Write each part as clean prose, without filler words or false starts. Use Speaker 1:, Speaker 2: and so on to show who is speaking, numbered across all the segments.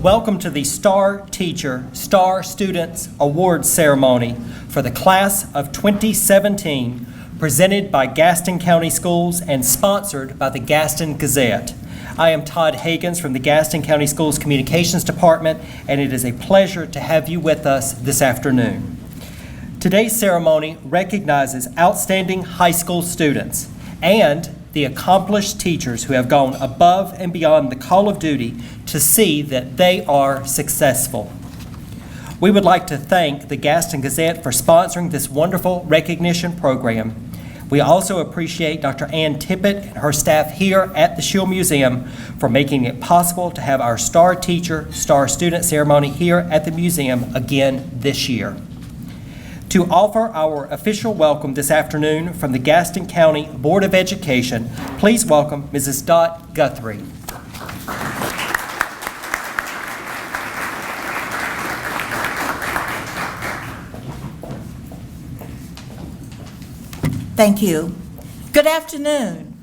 Speaker 1: welcome to the Star Teacher, Star Students Awards Ceremony for the Class of 2017, presented by Gaston County Schools and sponsored by the Gaston Gazette. I am Todd Hagans from the Gaston County Schools Communications Department, and it is a pleasure to have you with us this afternoon. Today's ceremony recognizes outstanding high school students and the accomplished teachers who have gone above and beyond the call of duty to see that they are successful. We would like to thank the Gaston Gazette for sponsoring this wonderful recognition program. We also appreciate Dr. Ann Tippett and her staff here at the Schill Museum for making it possible to have our Star Teacher, Star Student ceremony here at the museum again this year. To offer our official welcome this afternoon from the Gaston County Board of Education, please welcome Mrs. Dot Guthrie.
Speaker 2: Thank you. Good afternoon.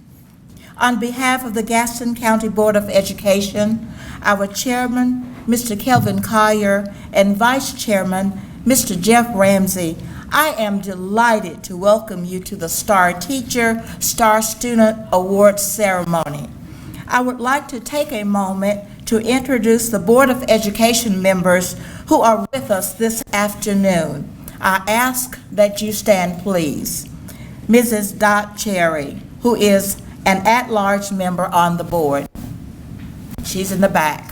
Speaker 2: On behalf of the Gaston County Board of Education, our Chairman, Mr. Kelvin Collier, and Vice Chairman, Mr. Jeff Ramsey, I am delighted to welcome you to the Star Teacher, Star Student Awards ceremony. I would like to take a moment to introduce the Board of Education members who are with us this afternoon. I ask that you stand, please. Mrs. Dot Cherry, who is an at-large member on the board. She's in the back.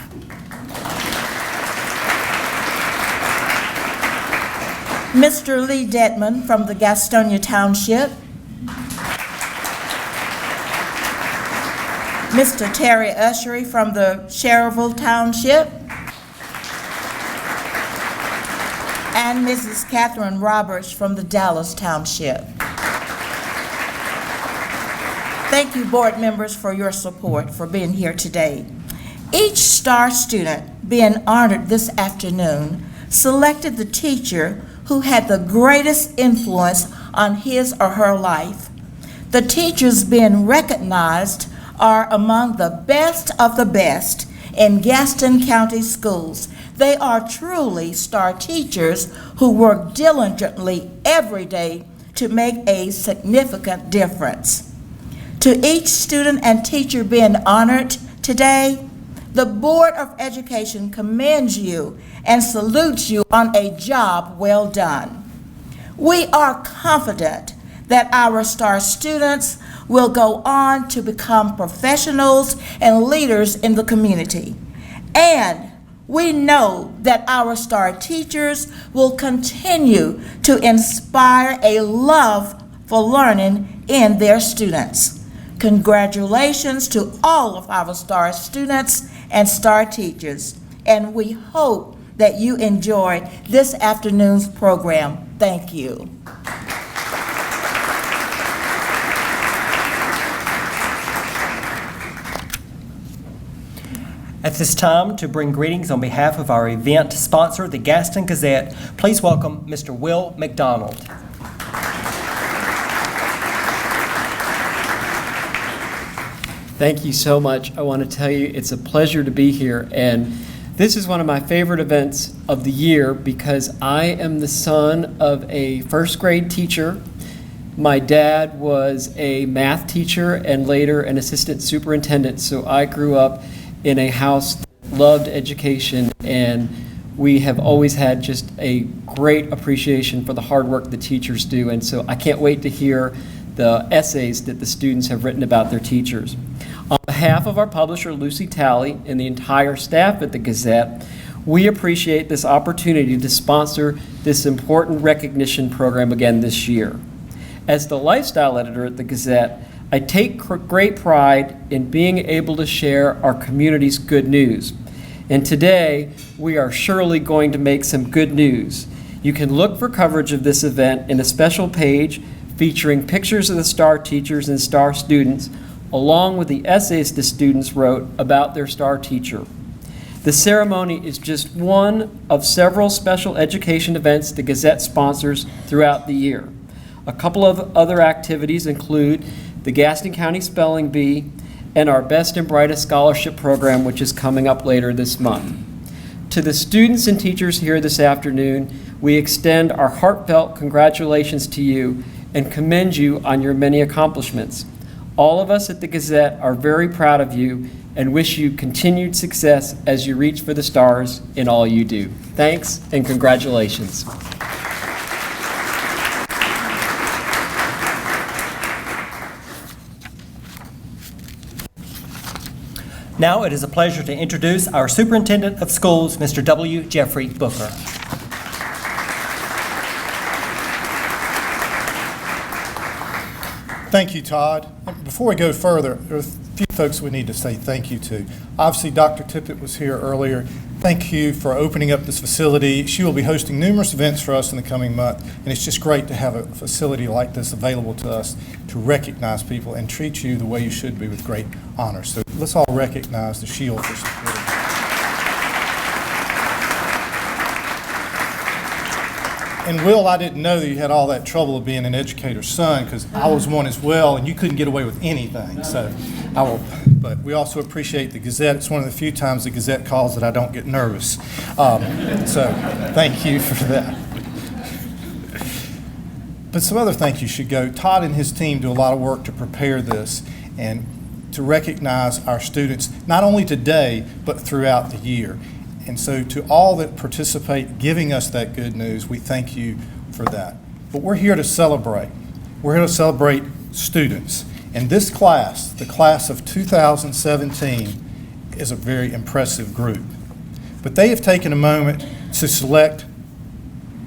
Speaker 2: Mr. Lee Detman from the Gastonia Township. Mr. Terry Ushery from the Cherryville Township. And Mrs. Catherine Roberts from the Dallas Township. Thank you, board members, for your support for being here today. Each STAR student being honored this afternoon selected the teacher who had the greatest influence on his or her life. The teachers being recognized are among the best of the best in Gaston County schools. They are truly STAR teachers who work diligently every day to make a significant difference. To each student and teacher being honored today, the Board of Education commends you and salutes you on a job well done. We are confident that our STAR students will go on to become professionals and leaders in the community. And we know that our STAR teachers will continue to inspire a love for learning in their students. Congratulations to all of our STAR students and STAR teachers, and we hope that you enjoyed this afternoon's program. Thank you.
Speaker 1: At this time, to bring greetings on behalf of our event sponsor, the Gaston Gazette, please welcome Mr. Will McDonald.
Speaker 3: Thank you so much. I want to tell you it's a pleasure to be here, and this is one of my favorite events of the year because I am the son of a first grade teacher. My dad was a math teacher and later an assistant superintendent, so I grew up in a house that loved education, and we have always had just a great appreciation for the hard work the teachers do, and so I can't wait to hear the essays that the students have written about their teachers. On behalf of our publisher, Lucy Talley, and the entire staff at the Gazette, we appreciate this opportunity to sponsor this important recognition program again this year. As the lifestyle editor at the Gazette, I take great pride in being able to share our community's good news. And today, we are surely going to make some good news. You can look for coverage of this event in a special page featuring pictures of the STAR teachers and STAR students, along with the essays the students wrote about their STAR teacher. The ceremony is just one of several special education events the Gazette sponsors throughout the year. A couple of other activities include the Gaston County Spelling Bee and our Best and Brightest Scholarship Program, which is coming up later this month. To the students and teachers here this afternoon, we extend our heartfelt congratulations to you and commend you on your many accomplishments. All of us at the Gazette are very proud of you and wish you continued success as you reach for the stars in all you do. Thanks and congratulations.
Speaker 1: Now it is a pleasure to introduce our Superintendent of Schools, Mr. W. Jeffrey Booker.
Speaker 4: Thank you, Todd. Before we go further, there are a few folks we need to say thank you to. Obviously, Dr. Tippett was here earlier. Thank you for opening up this facility. She will be hosting numerous events for us in the coming month, and it's just great to have a facility like this available to us to recognize people and treat you the way you should be with great honor. So let's all recognize the Shield for supporting us. And Will, I didn't know that you had all that trouble of being an educator's son, because I was one as well, and you couldn't get away with anything. So but we also appreciate the Gazette. It's one of the few times the Gazette calls that I don't get nervous. So thank you for that. But some other thank you should go. Todd and his team do a lot of work to prepare this and to recognize our students, not only today, but throughout the year. And so to all that participate giving us that good news, we thank you for that. But we're here to celebrate. We're here to celebrate students. And this class, the class of 2017, is a very impressive group. But they have taken a moment to select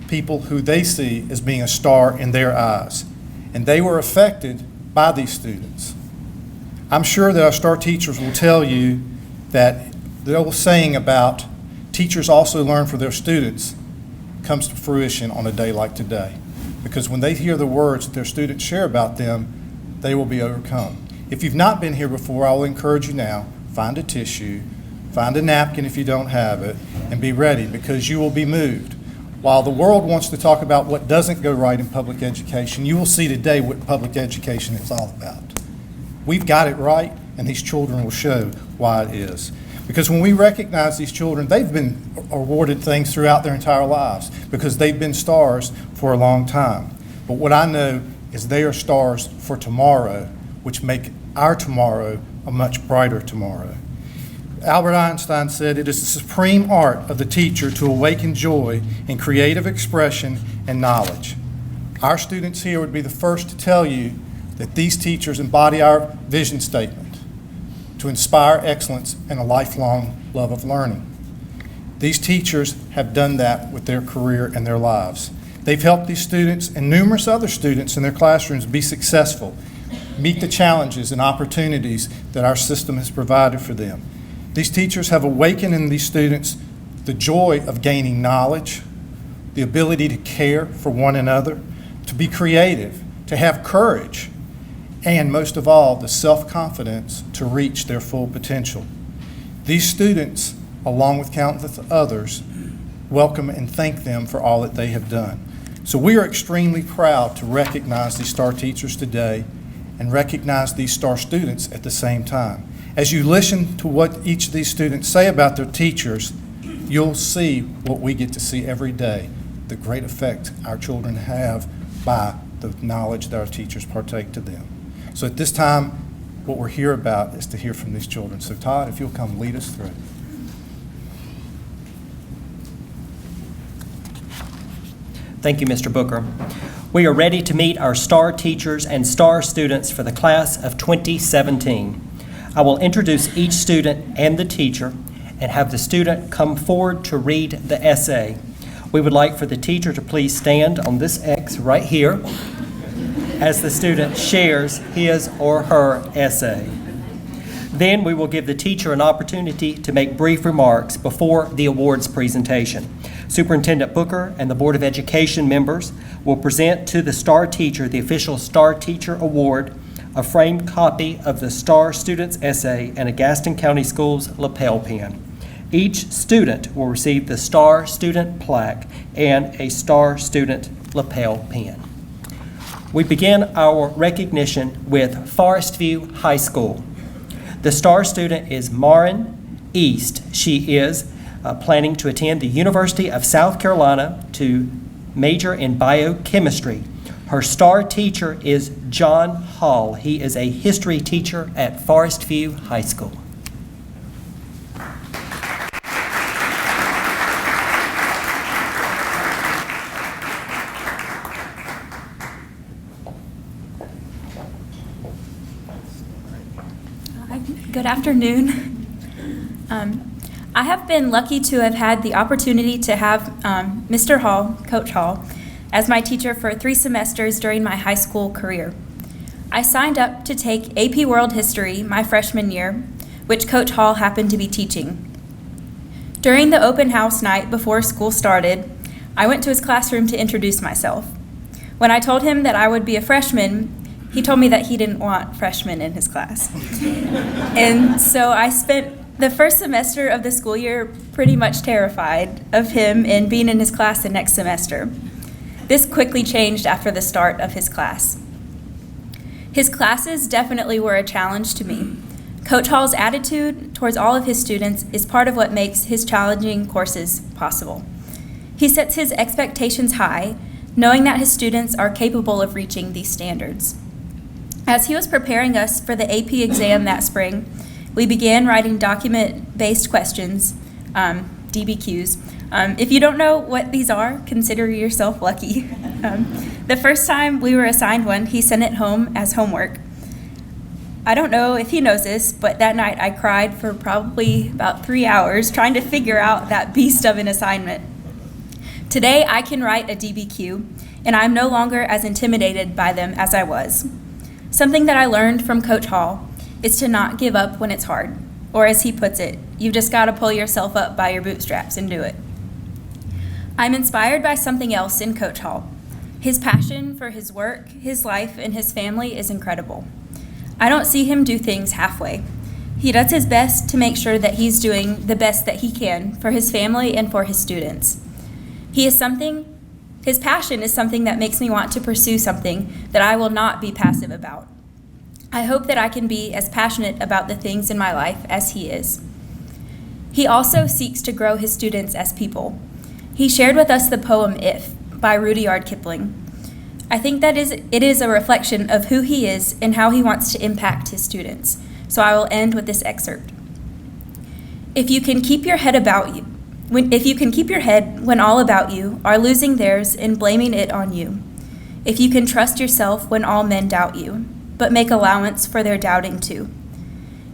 Speaker 4: people who they see as being a star in their eyes. And they were affected by these students. I'm sure that our star teachers will tell you that the old saying about teachers also learn from their students comes to fruition on a day like today. Because when they hear the words that their students share about them, they will be overcome. If you've not been here before, I will encourage you now, find a tissue, find a napkin if you don't have it, and be ready, because you will be moved. While the world wants to talk about what doesn't go right in public education, you will see today what public education is all about. We've got it right, and these children will show why it is. Because when we recognize these children, they've been awarded things throughout their entire lives because they've been stars for a long time. But what I know is they are stars for tomorrow, which make our tomorrow a much brighter tomorrow. Albert Einstein said, "It is the supreme art of the teacher to awaken joy in creative expression and knowledge." Our students here would be the first to tell you that these teachers embody our vision statement: to inspire excellence and a lifelong love of learning. These teachers have done that with their career and their lives. They've helped these students and numerous other students in their classrooms be successful, meet the challenges and opportunities that our system has provided for them. These teachers have awakened in these students the joy of gaining knowledge, the ability to care for one another, to be creative, to have courage, and most of all, the self-confidence to reach their full potential. These students, along with countless others, welcome and thank them for all that they have done. So we are extremely proud to recognize these star teachers today and recognize these star students at the same time. As you listen to what each of these students say about their teachers, you'll see what we get to see every day, the great effect our children have by the knowledge that our teachers partake to them. So at this time, what we're here about is to hear from these children. So Todd, if you'll come lead us through.
Speaker 1: Thank you, Mr. Booker. We are ready to meet our star teachers and star students for the class of 2017. I will introduce each student and the teacher and have the student come forward to read the essay. We would like for the teacher to please stand on this X right here as the student shares his or her essay. Then we will give the teacher an opportunity to make brief remarks before the awards presentation. Superintendent Booker and the Board of Education members will present to the star teacher the official Star Teacher Award, a framed copy of the star student's essay, and a Gaston County Schools lapel pin. Each student will receive the Star Student plaque and a Star Student lapel pin. We begin our recognition with Forest View High School. The star student is Marin East. She is planning to attend the University of South Carolina to major in biochemistry. Her star teacher is John Hall. He is a history teacher at Forest View High School.
Speaker 5: Good afternoon. I have been lucky to have had the opportunity to have Mr. Hall, Coach Hall, as my teacher for 3 semesters during my high school career. I signed up to take AP World History my freshman year, which Coach Hall happened to be teaching. During the open house night before school started, I went to his classroom to introduce myself. When I told him that I would be a freshman, he told me that he didn't want freshmen in his class. And so I spent the first semester of the school year pretty much terrified of him and being in his class the next semester. This quickly changed after the start of his class. His classes definitely were a challenge to me. Coach Hall's attitude towards all of his students is part of what makes his challenging courses possible. He sets his expectations high, knowing that his students are capable of reaching these standards. As he was preparing us for the AP exam that spring, we began writing document-based questions, DBQs. If you don't know what these are, consider yourself lucky. The first time we were assigned one, he sent it home as homework. I don't know if he knows this, but that night I cried for probably about 3 hours trying to figure out that beast of an assignment. Today I can write a DBQ, and I'm no longer as intimidated by them as I was. Something that I learned from Coach Hall is to not give up when it's hard, or as he puts it, you've just got to pull yourself up by your bootstraps and do it. I'm inspired by something else in Coach Hall. His passion for his work, his life, and his family is incredible. I don't see him do things halfway. He does his best to make sure that he's doing the best that he can for his family and for his students. His passion is something that makes me want to pursue something that I will not be passive about. I hope that I can be as passionate about the things in my life as he is. He also seeks to grow his students as people. He shared with us the poem If by Rudyard Kipling. I think that it is a reflection of who he is and how he wants to impact his students. So I will end with this excerpt. If you can keep your head when all about you are losing theirs and blaming it on you. If you can trust yourself when all men doubt you, but make allowance for their doubting too.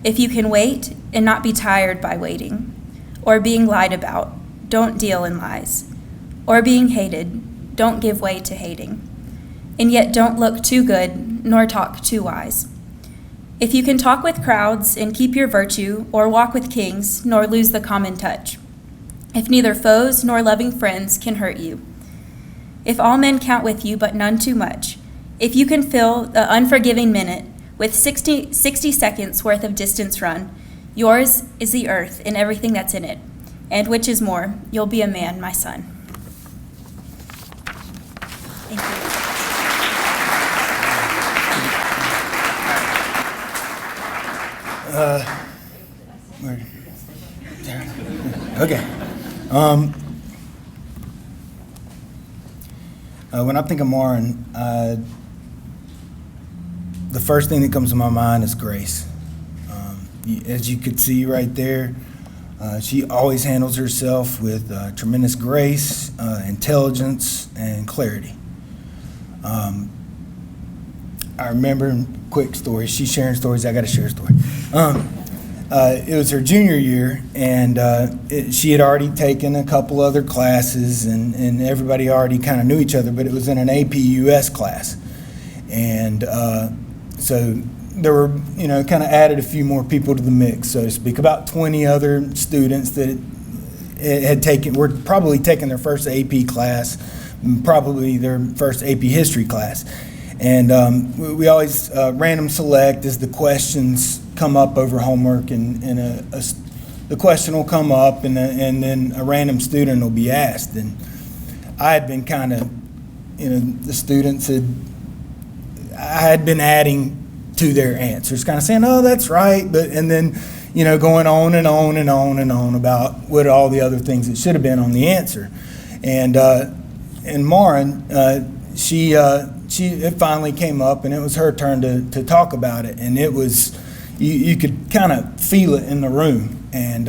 Speaker 5: If you can wait and not be tired by waiting, or being lied about, don't deal in lies, or being hated, don't give way to hating. And yet don't look too good, nor talk too wise. If you can talk with crowds and keep your virtue, or walk with kings, nor lose the common touch. If neither foes nor loving friends can hurt you. If all men count with you, but none too much. If you can fill the unforgiving minute with 60 seconds worth of distance run, yours is the earth and everything that's in it. And which is more, you'll be a man, my son. Thank
Speaker 6: you. Okay. When I think of Maureen, the first thing that comes to my mind is grace. As you could see right there, she always handles herself with tremendous grace, intelligence, and clarity. I remember, quick story, she's sharing stories, I got to share a story. It was her junior year, and she had already taken a couple other classes, and everybody already kind of knew each other, but it was in an AP US class. And so there were, kind of added a few more people to the mix, so to speak. About 20 other students that were probably taking their first AP class, probably their first AP history class. And we always random select as the questions come up over homework, and the question will come up, and then a random student will be asked. And I had been kind of, the students I had been adding to their answers, kind of saying, "Oh, that's right," but and then, going on and on and on and on about what all the other things that should have been on the answer. And Maureen, it finally came up, and it was her turn to talk about it, and it was, you could kind of feel it in the room, and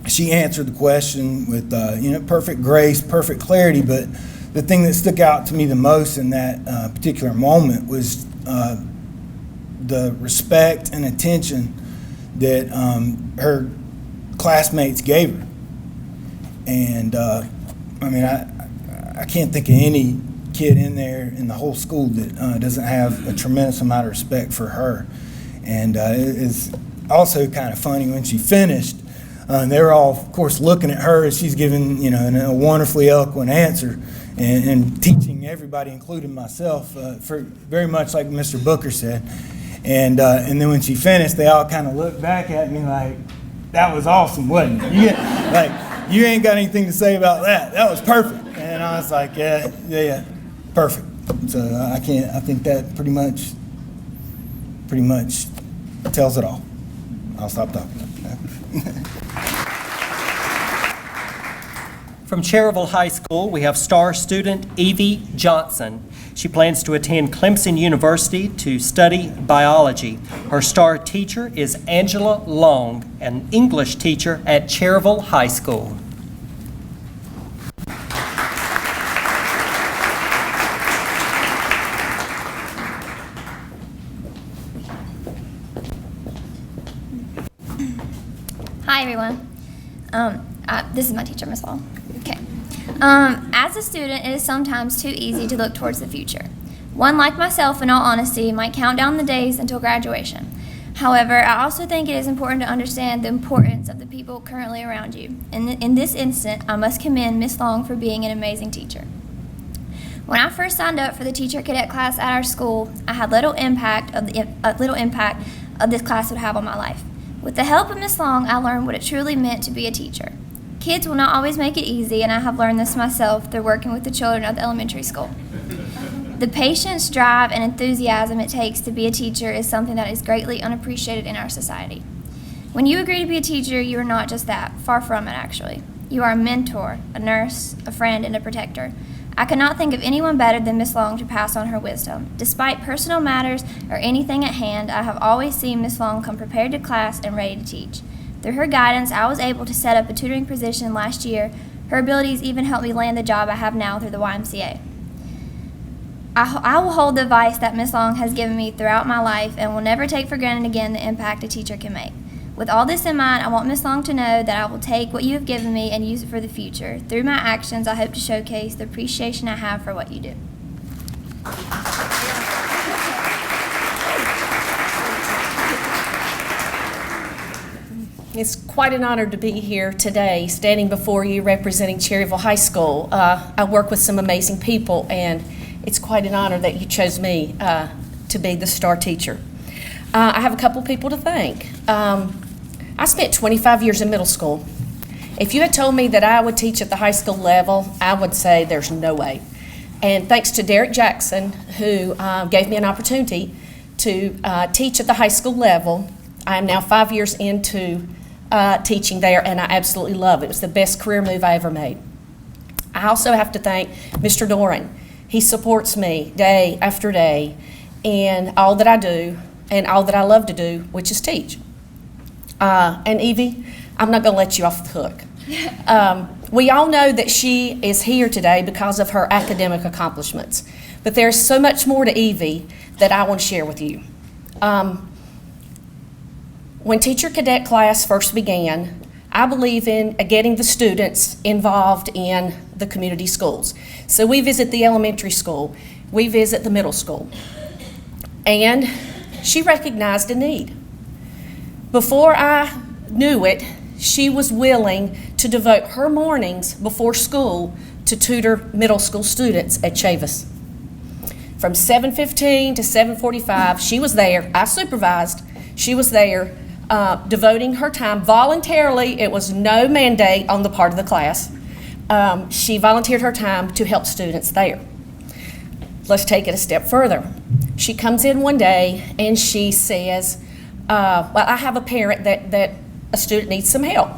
Speaker 6: she answered the question with perfect grace, perfect clarity. But the thing that stuck out to me the most in that particular moment was the respect and attention that her classmates gave her. And I can't think of any kid in there in the whole school that doesn't have a tremendous amount of respect for her. And it's also kind of funny when she finished. They were all, of course, looking at her as she's giving, a wonderfully eloquent answer and teaching everybody, including myself, for very much like Mr. Booker said. And then when she finished, they all kind of looked back at me like, "That was awesome, wasn't it? You ain't got anything to say about that. That was perfect." And I was like, yeah, perfect. So I think that pretty much tells it all. I'll stop talking.
Speaker 1: From Cherryville High School, we have star student Evie Johnson. She plans to attend Clemson University to study biology. Her star teacher is Angela Long, an English teacher at Cherryville High School.
Speaker 7: Hi, everyone. This is my teacher, Miss Long. Okay. As a student, it is sometimes too easy to look towards the future. One, like myself, in all honesty, might count down the days until graduation. However, I also think it is important to understand the importance of the people currently around you. In this instant, I must commend Miss Long for being an amazing teacher. When I first signed up for the teacher cadet class at our school, I had little impact of this class would have on my life. With the help of Miss Long, I learned what it truly meant to be a teacher. Kids will not always make it easy, and I have learned this myself through working with the children of the elementary school. The patience, drive, and enthusiasm it takes to be a teacher is something that is greatly unappreciated in our society. When you agree to be a teacher, you are not just that, far from it actually. You are a mentor, a nurse, a friend, and a protector. I could not think of anyone better than Miss Long to pass on her wisdom. Despite personal matters or anything at hand, I have always seen Miss Long come prepared to class and ready to teach. Through her guidance, I was able to set up a tutoring position last year. Her abilities even helped me land the job I have now through the YMCA. I will hold the advice that Miss Long has given me throughout my life and will never take for granted again the impact a teacher can make. With all this in mind, I want Miss Long to know that I will take what you have given me and use it for the future. Through my actions, I hope to showcase the appreciation I have for what you do.
Speaker 8: It's quite an honor to be here today, standing before you representing Cherryville High School. I work with some amazing people, and it's quite an honor that you chose me to be the star teacher. I have a couple people to thank. I spent 25 years in middle school. If you had told me that I would teach at the high school level, I would say there's no way. And thanks to Derek Jackson, who gave me an opportunity to teach at the high school level, I am now 5 years into teaching there, and I absolutely love it. It was the best career move I ever made. I also have to thank Mr. Doran. He supports me day after day in all that I do and all that I love to do, which is teach. And Evie, I'm not going to let you off the hook. We all know that she is here today because of her academic accomplishments, but there's so much more to Evie that I want to share with you. When teacher cadet class first began, I believe in getting the students involved in the community schools. So we visit the elementary school, we visit the middle school, and she recognized a need. Before I knew it, she was willing to devote her mornings before school to tutor middle school students at Chavis. From 7:15 to 7:45, she was there. I supervised. She was there devoting her time voluntarily. It was no mandate on the part of the class. She volunteered her time to help students there. let's take it a step further. She comes in one day and she says, well, I have a parent that a student needs some help.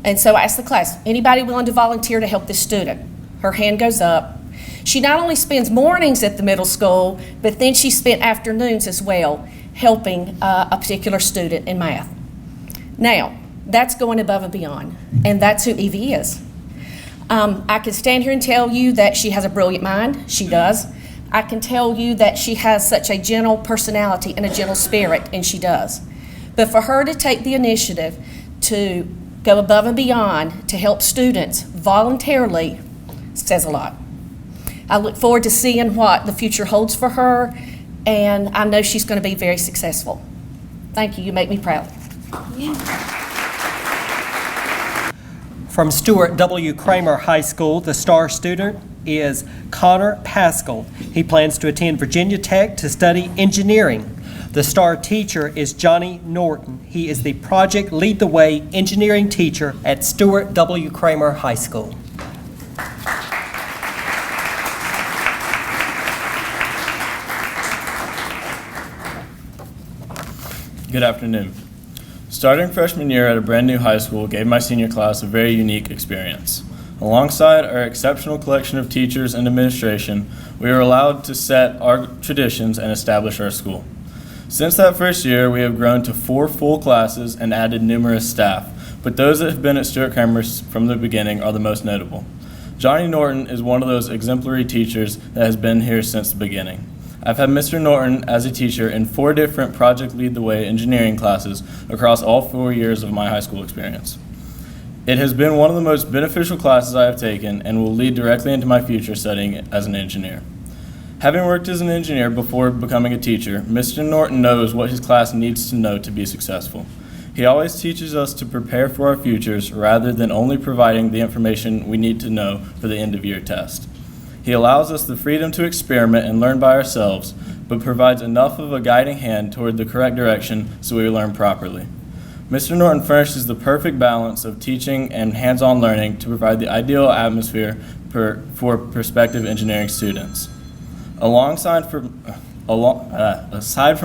Speaker 8: And so I asked the class, anybody willing to volunteer to help this student? Her hand goes up. She not only spends mornings at the middle school, but then she spent afternoons as well helping a particular student in math. Now, that's going above and beyond, and that's who Evie is. I can stand here and tell you that she has a brilliant mind. She does. I can tell you that she has such a gentle personality and a gentle spirit, and she does. But for her to take the initiative to go above and beyond to help students voluntarily says a lot. I look forward to seeing what the future holds for her, and I know she's going to be very successful. Thank you. You make me proud.
Speaker 1: From Stuart W. Kramer High School, the star student is Connor Pascal. He plans to attend Virginia Tech to study engineering. The star teacher is Johnny Norton. He is the Project Lead the Way engineering teacher at Stuart W. Kramer High School.
Speaker 9: Good afternoon. Starting freshman year at a brand new high school gave my senior class a very unique experience. Alongside our exceptional collection of teachers and administration, we were allowed to set our traditions and establish our school. Since that first year, we have grown to 4 full classes and added numerous staff, but those that have been at Stuart Kramer from the beginning are the most notable. Johnny Norton is one of those exemplary teachers that has been here since the beginning. I've had Mr. Norton as a teacher in 4 different Project Lead the Way engineering classes across all 4 years of my high school experience. It has been one of the most beneficial classes I have taken and will lead directly into my future studying as an engineer. Having worked as an engineer before becoming a teacher, Mr. Norton knows what his class needs to know to be successful. He always teaches us to prepare for our futures rather than only providing the information we need to know for the end-of-year test. He allows us the freedom to experiment and learn by ourselves, but provides enough of a guiding hand toward the correct direction so we learn properly. Mr. Norton furnishes the perfect balance of teaching and hands-on learning to provide the ideal atmosphere for prospective engineering students. Aside from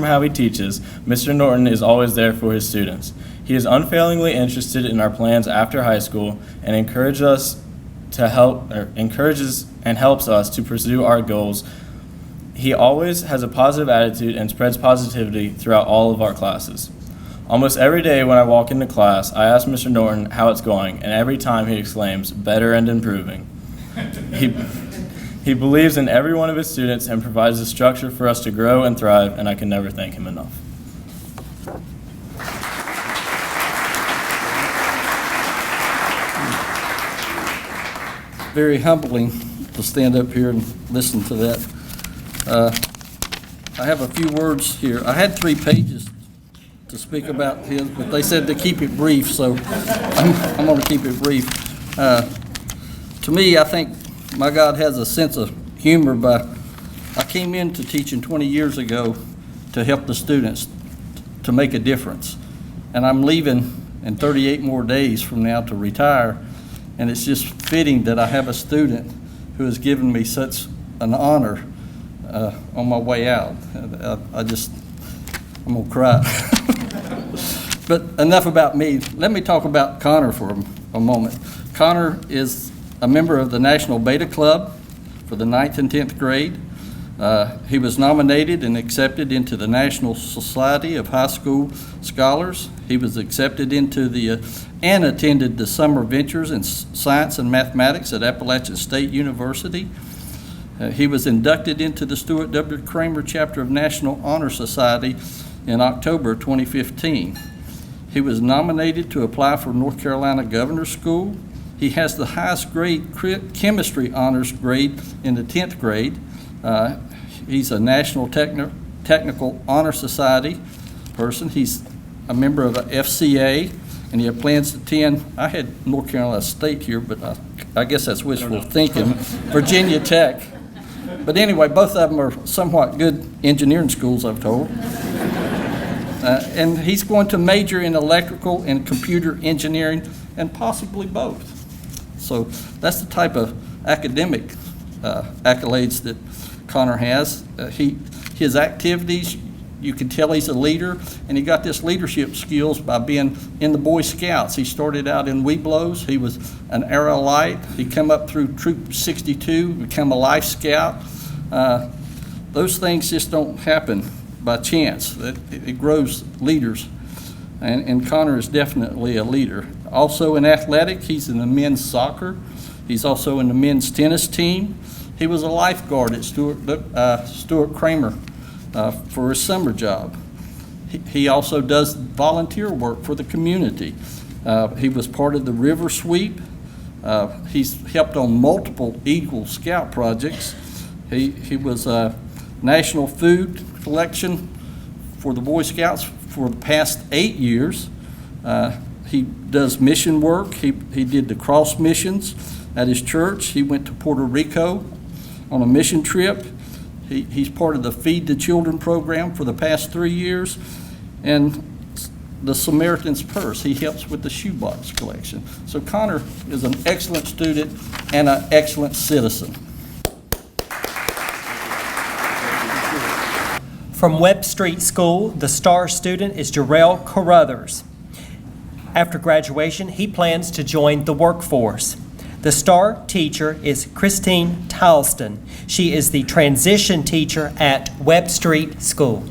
Speaker 9: how he teaches, Mr. Norton is always there for his students. He is unfailingly interested in our plans after high school and encourages and helps us to pursue our goals. He always has a positive attitude and spreads positivity throughout all of our classes. Almost every day when I walk into class, I ask Mr. Norton how it's going, and every time he exclaims, "Better and improving." He believes in every one of his students and provides the structure for us to grow and thrive, and I can never thank him enough.
Speaker 10: Very humbling to stand up here and listen to that. I have a few words here. I had 3 pages to speak about his, but they said to keep it brief, so I'm going to keep it brief. To me, I think my God has a sense of humor. I came into teaching 20 years ago to help the students to make a difference, and I'm leaving in 38 more days from now to retire. And it's just fitting that I have a student who has given me such an honor on my way out. I'm going to cry. But enough about me. Let me talk about Connor for a moment. Connor is a member of the National Beta Club for the 9th and 10th grade. He was nominated and accepted into the National Society of High School Scholars. He was accepted into and attended the Summer Ventures in Science and Mathematics at Appalachian State University. He was inducted into the Stuart W. Kramer chapter of National Honor Society in October 2015. He was nominated to apply for North Carolina Governor's School. He has the highest grade chemistry honors grade in the 10th grade. He's a National Technical Honor Society person. He's a member of the FCA, and he had plans to attend, I had North Carolina State here, but I guess that's wishful thinking, Virginia Tech. But anyway, both of them are somewhat good engineering schools, I've told. And he's going to major in electrical and computer engineering, and possibly both. So that's the type of academic accolades that Connor has. His activities, you can tell he's a leader, and he got this leadership skills by being in the Boy Scouts. He started out in Webelos. He was an Arrow Light. He come up through Troop 62, become a Life Scout. Those things just don't happen by chance. It grows leaders, and Connor is definitely a leader. Also in athletic, he's in the men's soccer. He's also in the men's tennis team. He was a lifeguard at Stuart Kramer for his summer job. He also does volunteer work for the community. He was part of the river sweep. He's helped on multiple Eagle Scout projects. He was a national food collection for the Boy Scouts for the past 8 years. He does mission work. He did the cross missions at his church. He went to Puerto Rico on a mission trip. He's part of the Feed the Children program for the past 3 years, and the Samaritan's Purse. He helps with the shoebox collection. So Connor is an excellent student and an excellent citizen.
Speaker 1: From Webb Street School, the star student is Jarrell Carruthers. After graduation, he plans to join the workforce. The star teacher is Christine Tileston. She is the transition teacher at Webb Street School.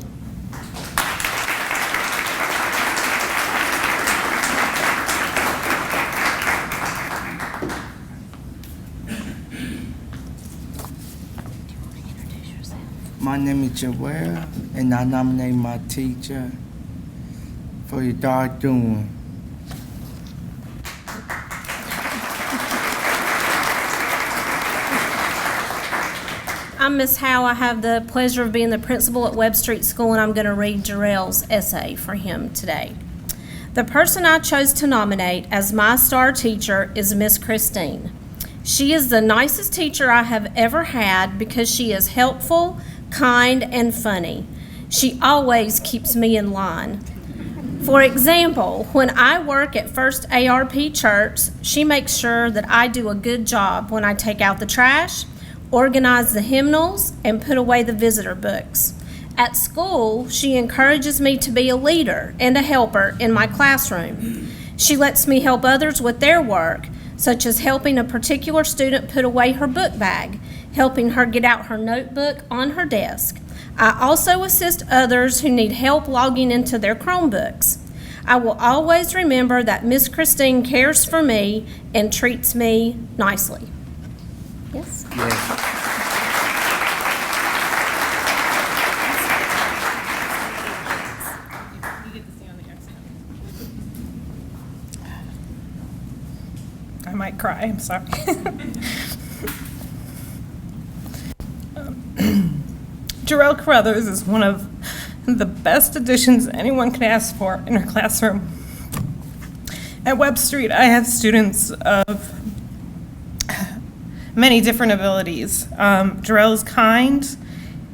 Speaker 11: My name is Jarrell, and I nominate my teacher for your dark doing.
Speaker 8: I'm Miss Howe. I have the pleasure of being the principal at Webb Street School, and I'm going to read Jarrell's essay for him today. The person I chose to nominate as my star teacher is Miss Christine. She is the nicest teacher I have ever had because she is helpful, kind, and funny. She always keeps me in line. For example, when I work at First ARP Church, she makes sure that I do a good job when I take out the trash, organize the hymnals, and put away the visitor books. At school, she encourages me to be a leader and a helper in my classroom. She lets me help others with their work, such as helping a particular student put away her book bag, helping her get out her notebook on her desk. I also assist others who need help logging into their Chromebooks. I will always remember that Miss Christine cares for me and treats me nicely. Yes?
Speaker 12: I might cry, I'm sorry. Jarrell Carruthers is one of the best additions anyone could ask for in her classroom. At Webb Street, I have students of many different abilities. Jarrell is kind,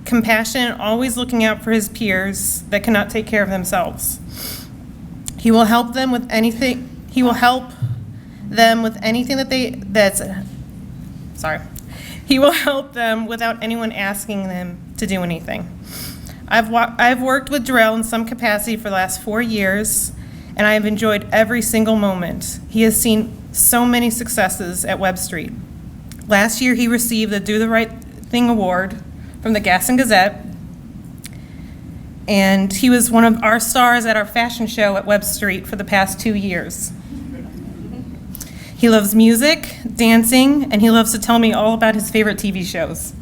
Speaker 12: compassionate, always looking out for his peers that cannot take care of themselves. He will help them with anything. He will help them with anything He will help them without anyone asking them to do anything. I've worked with Jarrell in some capacity for the last 4 years, and I have enjoyed every single moment. He has seen so many successes at Webb Street. Last year, he received the Do the Right Thing Award from the Gaston Gazette, and he was one of our stars at our fashion show at Webb Street for the past 2 years. He loves music, dancing, and he loves to tell me all about his favorite TV shows.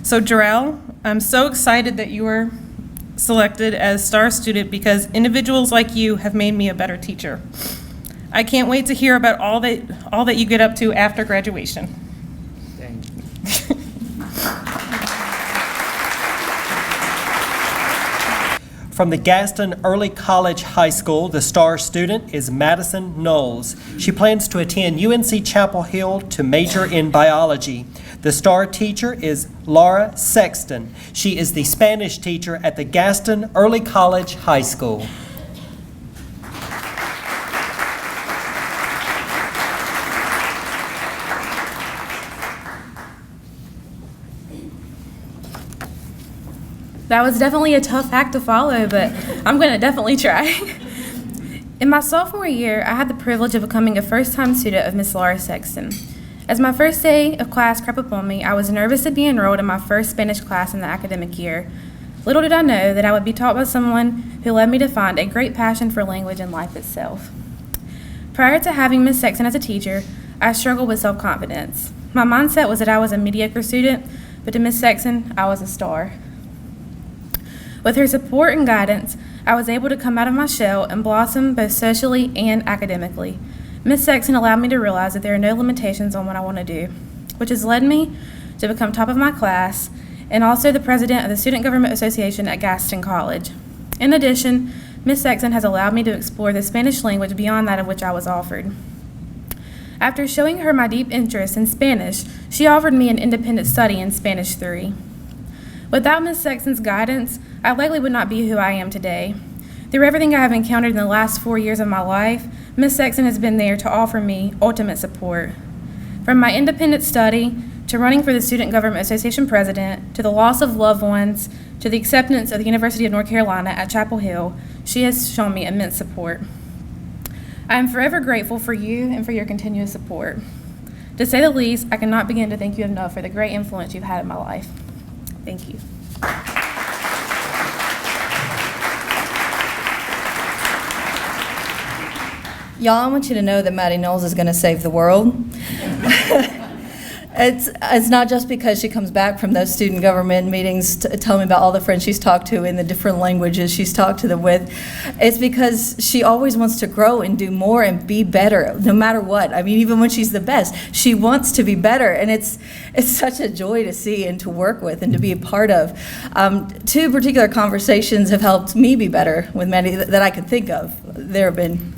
Speaker 12: So Jarrell, I'm so excited that you were selected as star student because individuals like you have made me a better teacher. I can't wait to hear about all that you get up to after graduation.
Speaker 11: Thank you.
Speaker 1: From the Gaston Early College High School, the star student is Madison Knowles. She plans to attend UNC Chapel Hill to major in biology. The star teacher is Laura Sexton. She is the Spanish teacher at the Gaston Early College High School.
Speaker 5: That was definitely a tough act to follow, but I'm going to definitely try. In my sophomore year, I had the privilege of becoming a first-time student of Miss Laura Sexton. As my first day of class crept upon me, I was nervous to be enrolled in my first Spanish class in the academic year. Little did I know that I would be taught by someone who led me to find a great passion for language and life itself. Prior to having Miss Sexton as a teacher, I struggled with self-confidence. My mindset was that I was a mediocre student, but to Miss Sexton, I was a star. With her support and guidance, I was able to come out of my shell and blossom both socially and academically. Miss Sexton allowed me to realize that there are no limitations on what I want to do, which has led me to become top of my class and also the president of the Student Government Association at Gaston College. In addition, Miss Sexton has allowed me to explore the Spanish language beyond that of which I was offered. After showing her my deep interest in Spanish, she offered me an independent study in Spanish 3. Without Miss Sexton's guidance, I likely would not be who I am today. Through everything I have encountered in the last 4 years of my life, Miss Sexton has been there to offer me ultimate support. From my independent study, to running for the Student Government Association president, to the loss of loved ones, to the acceptance of the University of North Carolina at Chapel Hill, she has shown me immense support. I am forever grateful for you and for your continuous support. To say the least, I cannot begin to thank you enough for the great influence you've had in my life. Thank you.
Speaker 13: Y'all, I want you to know that Maddie Knowles is going to save the world. It's not just because she comes back from those student government meetings to tell me about all the friends she's talked to in the different languages she's talked to them with. It's because she always wants to grow and do more and be better, no matter what. I mean, even when she's the best, she wants to be better, and it's such a joy to see and to work with and to be a part of. Two particular conversations have helped me be better with Maddie that I can think of. There have been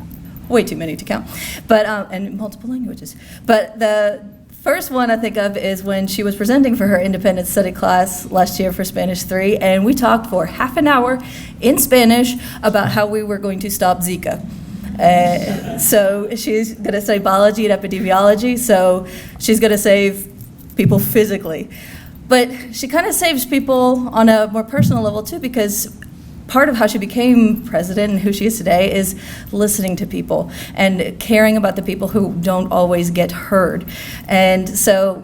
Speaker 13: way too many to count, but and multiple languages. But the first one I think of is when she was presenting for her independent study class last year for Spanish 3, and we talked for half an hour in Spanish about how we were going to stop Zika. So she's going to study biology and epidemiology, so she's going to save people physically. But she kind of saves people on a more personal level too, because part of how she became president and who she is today is listening to people and caring about the people who don't always get heard. And so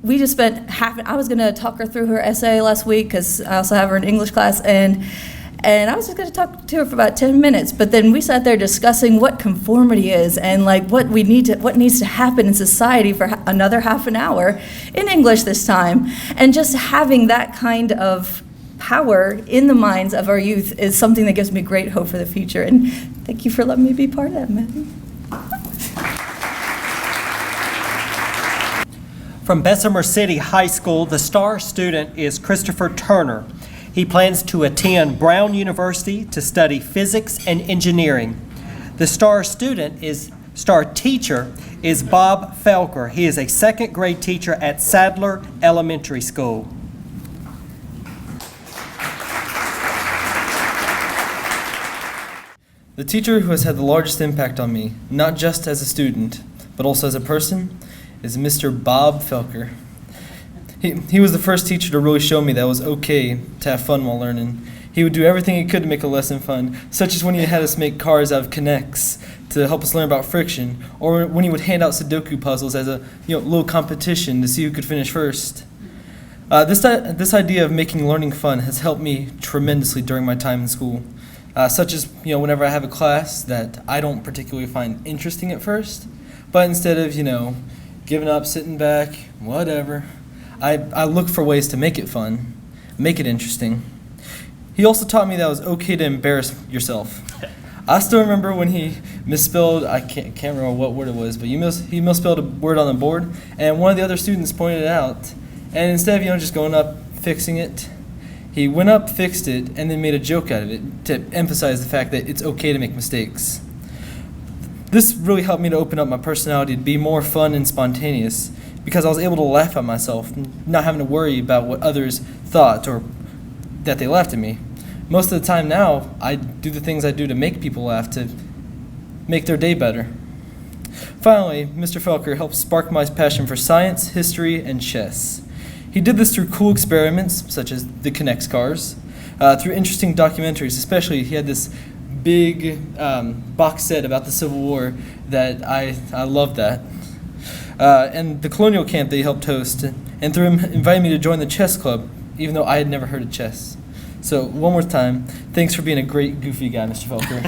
Speaker 13: we just spent I was going to talk her through her essay last week because I also have her in English class, and I was just going to talk to her for about 10 minutes, but then we sat there discussing what conformity is and like what needs to happen in society for another half an hour in English this time. And just having that kind of power in the minds of our youth is something that gives me great hope for the future. And thank you for letting me be part of that, Maddie.
Speaker 1: From Bessemer City High School, the star student is Christopher Turner. He plans to attend Brown University to study physics and engineering. The star teacher is Bob Felker. He is a second grade teacher at Sadler Elementary School.
Speaker 14: The teacher who has had the largest impact on me, not just as a student, but also as a person, is Mr. Bob Felker. He was the first teacher to really show me that it was okay to have fun while learning. He would do everything he could to make a lesson fun, such as when he had us make cars out of connects to help us learn about friction, or when he would hand out Sudoku puzzles as a little competition to see who could finish first. This idea of making learning fun has helped me tremendously during my time in school. Such as whenever I have a class that I don't particularly find interesting at first, but instead of giving up, sitting back, whatever, I look for ways to make it fun, make it interesting. He also taught me that it was okay to embarrass yourself. I still remember when he misspelled, I can't remember what word it was, but he misspelled a word on the board, and one of the other students pointed it out, and instead of just going up, fixing it, he went up, fixed it, and then made a joke out of it to emphasize the fact that it's okay to make mistakes. This really helped me to open up my personality to be more fun and spontaneous because I was able to laugh at myself, not having to worry about what others thought or that they laughed at me. Most of the time now, I do the things I do to make people laugh, to make their day better. Finally, Mr. Felker helped spark my passion for science, history, and chess. He did this through cool experiments, such as the Connects cars, through interesting documentaries. Especially, he had this big box set about the Civil War that I loved that. And the colonial camp that he helped host, and through him inviting me to join the chess club, even though I had never heard of chess. So one more time, thanks for being a great goofy guy, Mr. Felker.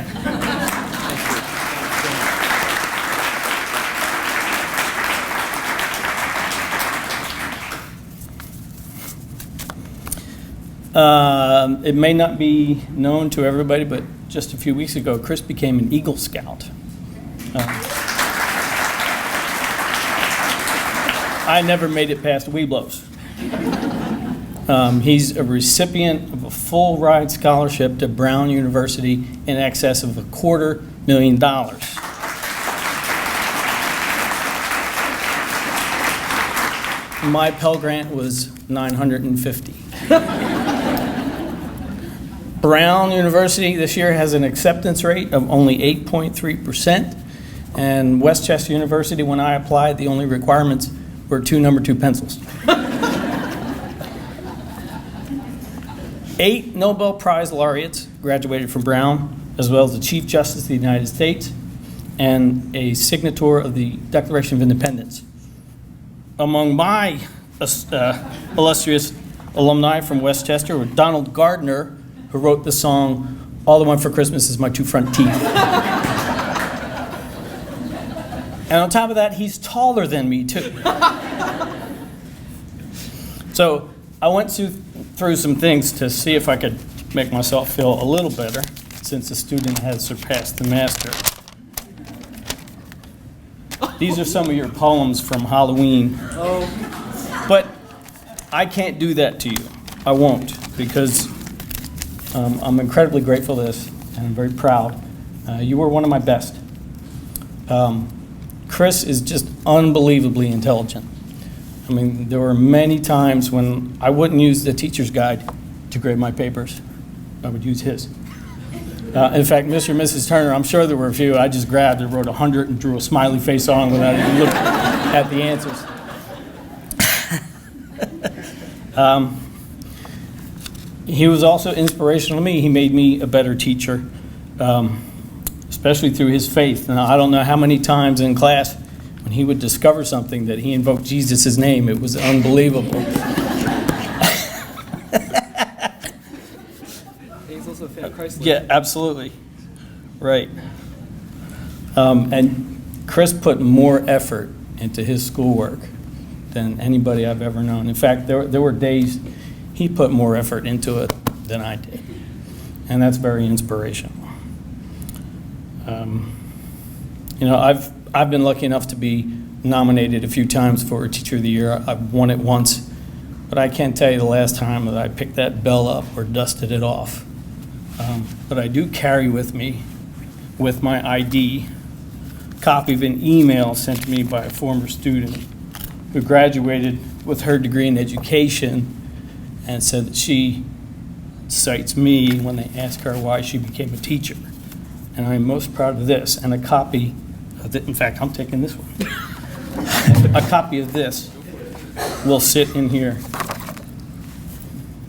Speaker 15: It may not be known to everybody, but just a few weeks ago, Chris became an Eagle Scout. I never made it past Weeblos. He's a recipient of a full ride scholarship to Brown University in excess of $250,000. My Pell Grant was $950. Brown University this year has an acceptance rate of only 8.3%, and Westchester University, when I applied, the only requirements were 2 number 2 pencils. 8 Nobel Prize laureates graduated from Brown, as well as the Chief Justice of the United States and a signator of the Declaration of Independence. Among my illustrious alumni from Westchester were Donald Gardner, who wrote the song, "All I Want for Christmas Is My 2 Front Teeth." And on top of that, he's taller than me, too. So I went through some things to see if I could make myself feel a little better, since the student has surpassed the master. These are some of your poems from Halloween. But I can't do that to you. I won't, because I'm incredibly grateful for this, and I'm very proud. You were one of my best. Chris is just unbelievably intelligent. I mean, there were many times when I wouldn't use the teacher's guide to grade my papers. I would use his. In fact, Mr. and Mrs. Turner, I'm sure there were a few I just grabbed and wrote 100 and drew a smiley face on without even looking at the answers. He was also inspirational to me. He made me a better teacher, especially through his faith. Now, I don't know how many times in class when he would discover something that he invoked Jesus' name. It was unbelievable.
Speaker 14: He's also a fan of Christ.
Speaker 15: Yeah, absolutely. Right. And Chris put more effort into his schoolwork than anybody I've ever known. In fact, there were days he put more effort into it than I did. And that's very inspirational. You know, I've been lucky enough to be nominated a few times for Teacher of the Year. I've won it once, but I can't tell you the last time that I picked that bell up or dusted it off. But I do carry with me, with my ID, a copy of an email sent to me by a former student who graduated with her degree in education and said that she cites me when they ask her why she became a teacher. And I'm most proud of this, and a copy of it. In fact, I'm taking this one. A copy of this will sit in here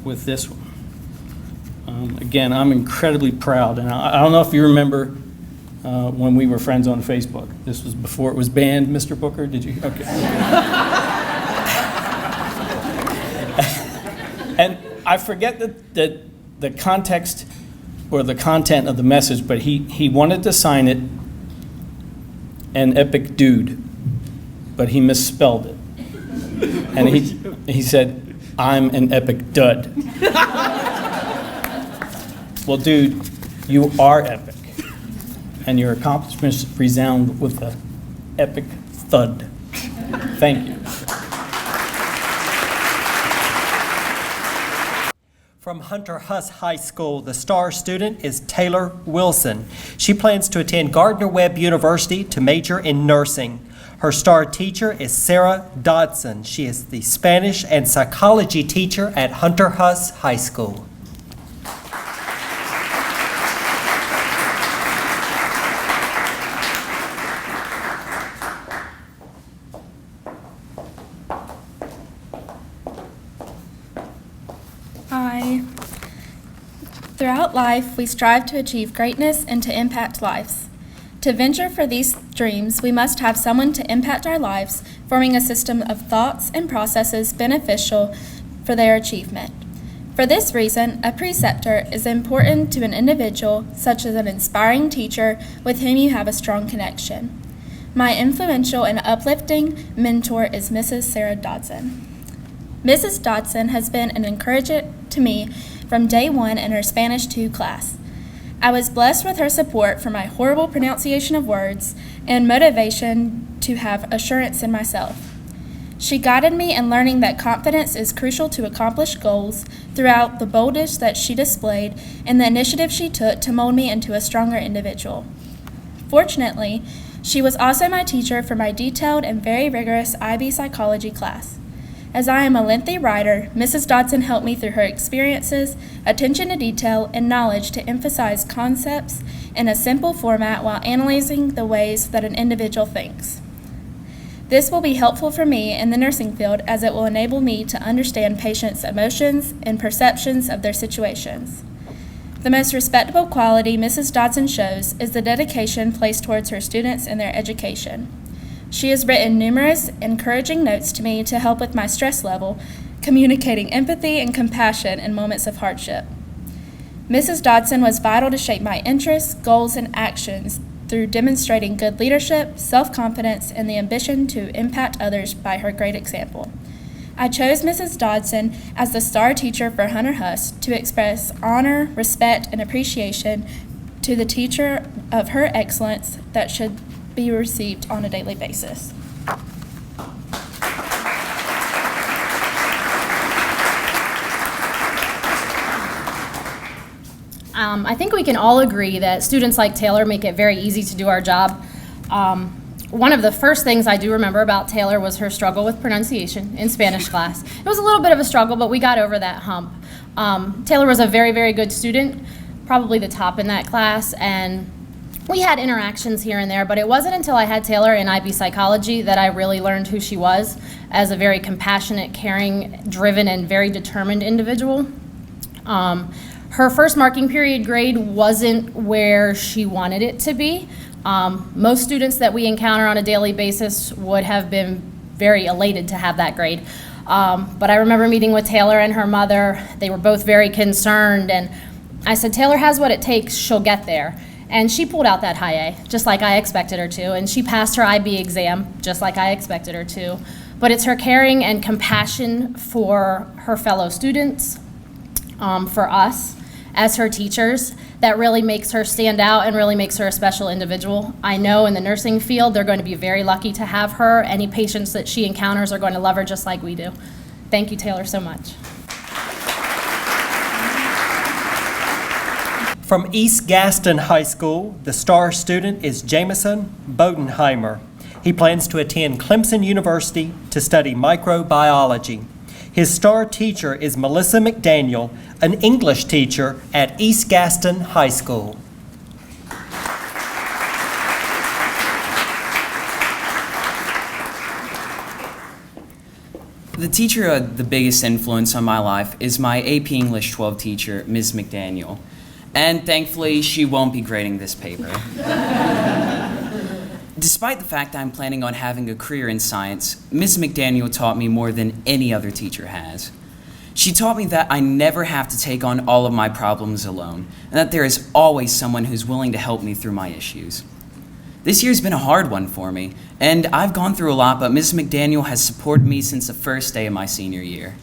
Speaker 15: with this one. Again, I'm incredibly proud, and I don't know if you remember when we were friends on Facebook. This was before it was banned, Mr. Booker, did you? Okay. And I forget the context or the content of the message, but he wanted to sign it an epic dude, but he misspelled it. And he said, "I'm an epic dud." Well, dude, you are epic, and your accomplishments resound with an epic thud. Thank you.
Speaker 1: From Hunter Huss High School, the star student is Taylor Wilson. She plans to attend Gardner-Webb University to major in nursing. Her star teacher is Sarah Dodson. She is the Spanish and psychology teacher at Hunter Huss High School.
Speaker 5: Throughout life, we strive to achieve greatness and to impact lives. To venture for these dreams, we must have someone to impact our lives, forming a system of thoughts and processes beneficial for their achievement. For this reason, a preceptor is important to an individual, such as an inspiring teacher with whom you have a strong connection. My influential and uplifting mentor is Mrs. Sarah Dodson. Mrs. Dodson has been an encouragement to me from day one in her Spanish 2 class. I was blessed with her support for my horrible pronunciation of words and motivation to have assurance in myself. She guided me in learning that confidence is crucial to accomplish goals throughout the boldness that she displayed and the initiative she took to mold me into a stronger individual. Fortunately, she was also my teacher for my detailed and very rigorous IB psychology class. As I am a lengthy writer, Mrs. Dodson helped me through her experiences, attention to detail, and knowledge to emphasize concepts in a simple format while analyzing the ways that an individual thinks. This will be helpful for me in the nursing field as it will enable me to understand patients' emotions and perceptions of their situations. The most respectable quality Mrs. Dodson shows is the dedication placed towards her students and their education. She has written numerous encouraging notes to me to help with my stress level, communicating empathy and compassion in moments of hardship. Mrs. Dodson was vital to shape my interests, goals, and actions through demonstrating good leadership, self-confidence, and the ambition to impact others by her great example. I chose Mrs. Dodson as the star teacher for Hunter Huss to express honor, respect, and appreciation to the teacher of her excellence that should be received on a daily basis.
Speaker 16: I think we can all agree that students like Taylor make it very easy to do our job. One of the first things I do remember about Taylor was her struggle with pronunciation in Spanish class. It was a little bit of a struggle, but we got over that hump. Taylor was a very, very good student, probably the top in that class, and we had interactions here and there, but it wasn't until I had Taylor in IB psychology that I really learned who she was as a very compassionate, caring, driven, and very determined individual. Her first marking period grade wasn't where she wanted it to be. Most students that we encounter on a daily basis would have been very elated to have that grade. But I remember meeting with Taylor and her mother. They were both very concerned, and I said, Taylor has what it takes, she'll get there. And she pulled out that high A, just like I expected her to, and she passed her IB exam, just like I expected her to. But it's her caring and compassion for her fellow students, for us, as her teachers, that really makes her stand out and really makes her a special individual. I know in the nursing field, they're going to be very lucky to have her. Any patients that she encounters are going to love her just like we do. Thank you, Taylor, so much.
Speaker 1: From East Gaston High School, the star student is Jameson Bodenheimer. He plans to attend Clemson University to study microbiology. His star teacher is Melissa McDaniel, an English teacher at East Gaston High School.
Speaker 17: The teacher of the biggest influence on my life is my AP English 12 teacher, Ms. McDaniel. And thankfully, she won't be grading this paper. Despite the fact I'm planning on having a career in science, Ms. McDaniel taught me more than any other teacher has. She taught me that I never have to take on all of my problems alone, and that there is always someone who's willing to help me through my issues. This year's been a hard one for me, and I've gone through a lot, but Ms. McDaniel has supported me since the first day of my senior year.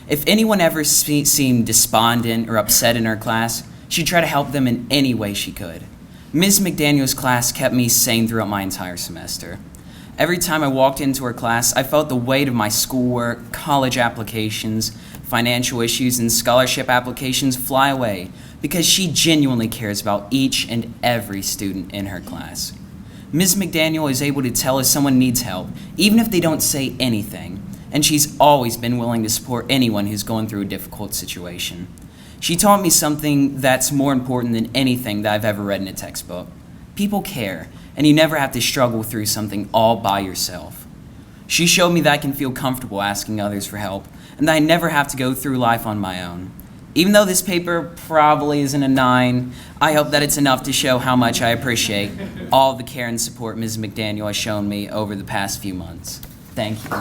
Speaker 17: If anyone ever seemed despondent or upset in her class, she'd try to help them in any way she could. Ms. McDaniel's class kept me sane throughout my entire semester. Every time I walked into her class, I felt the weight of my schoolwork, college applications, financial issues, and scholarship applications fly away because she genuinely cares about each and every student in her class. Ms. McDaniel is able to tell if someone needs help, even if they don't say anything, and she's always been willing to support anyone who's going through a difficult situation. She taught me something that's more important than anything that I've ever read in a textbook. People care, and you never have to struggle through something all by yourself. She showed me that I can feel comfortable asking others for help, and that I never have to go through life on my own. Even though this paper probably isn't a 9, I hope that it's enough to show how much I appreciate all the care and support Ms. McDaniel has shown me over the past few months. Thank you.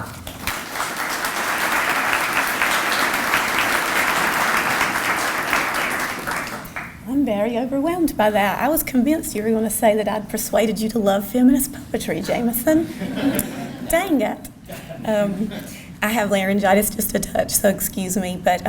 Speaker 18: I'm very overwhelmed by that. I was convinced you were going to say that I'd persuaded you to love feminist poetry, Jameson. Dang it. I have laryngitis just a touch, so excuse me. But,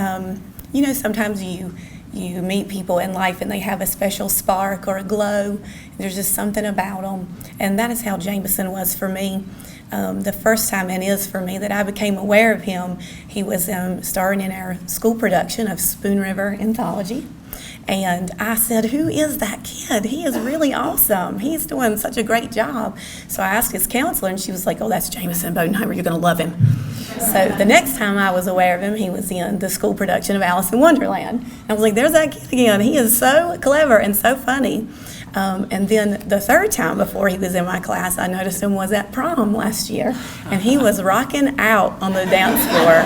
Speaker 18: you know, sometimes you meet people in life and they have a special spark or a glow. There's just something about them. And that is how Jameson was for me. The first time it is for me that I became aware of him, he was starring in our school production of Spoon River Anthology. And I said, who is that kid? He is really awesome. He's doing such a great job. So I asked his counselor, and she was like, oh, that's Jameson Bodenheimer. You're going to love him. So the next time I was aware of him, he was in the school production of Alice in Wonderland. I was like, there's that kid again. He is so clever and so funny. And then the third time before he was in my class, I noticed him was at prom last year. And he was rocking out on the dance floor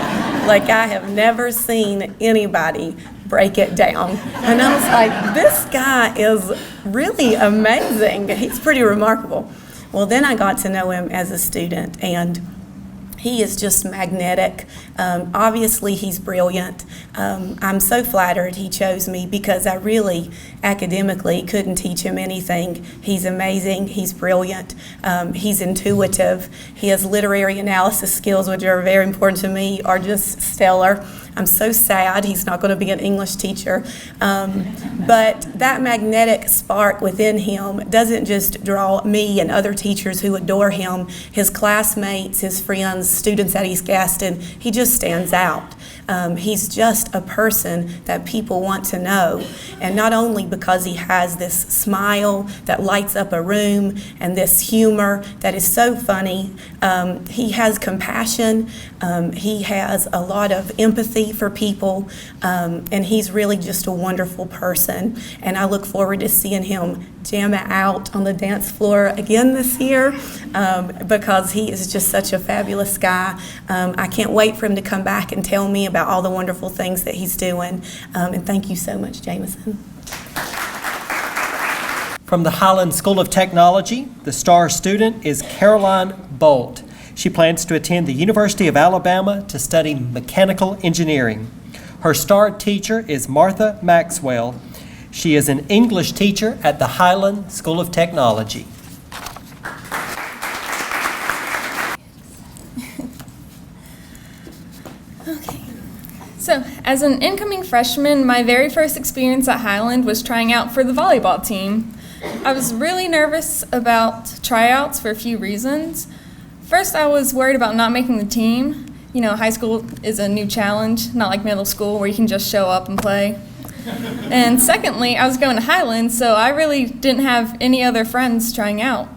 Speaker 18: like I have never seen anybody break it down. And I was like, this guy is really amazing. He's pretty remarkable. Well, then I got to know him as a student, and he is just magnetic. Obviously, he's brilliant. I'm so flattered he chose me because I really, academically, couldn't teach him anything. He's amazing. He's brilliant. He's intuitive. His literary analysis skills, which are very important to me, are just stellar. I'm so sad he's not going to be an English teacher. But that magnetic spark within him doesn't just draw me and other teachers who adore him, his classmates, his friends, students at East Gaston. He just stands out. He's just a person that people want to know. And not only because he has this smile that lights up a room and this humor that is so funny, he has compassion. He has a lot of empathy for people, and he's really just a wonderful person. And I look forward to seeing him jam it out on the dance floor again this year because he is just such a fabulous guy. I can't wait for him to come back and tell me about all the wonderful things that he's doing. And thank you so much, Jameson.
Speaker 1: From the Highland School of Technology, the star student is Caroline Bolt. She plans to attend the University of Alabama to study mechanical engineering. Her star teacher is Martha Maxwell. She is an English teacher at the Highland School of Technology.
Speaker 19: So, as an incoming freshman, my very first experience at Highland was trying out for the volleyball team. I was really nervous about tryouts for a few reasons. First, I was worried about not making the team. You know, high school is a new challenge, not like middle school where you can just show up and play. And secondly, I was going to Highland, so I really didn't have any other friends trying out.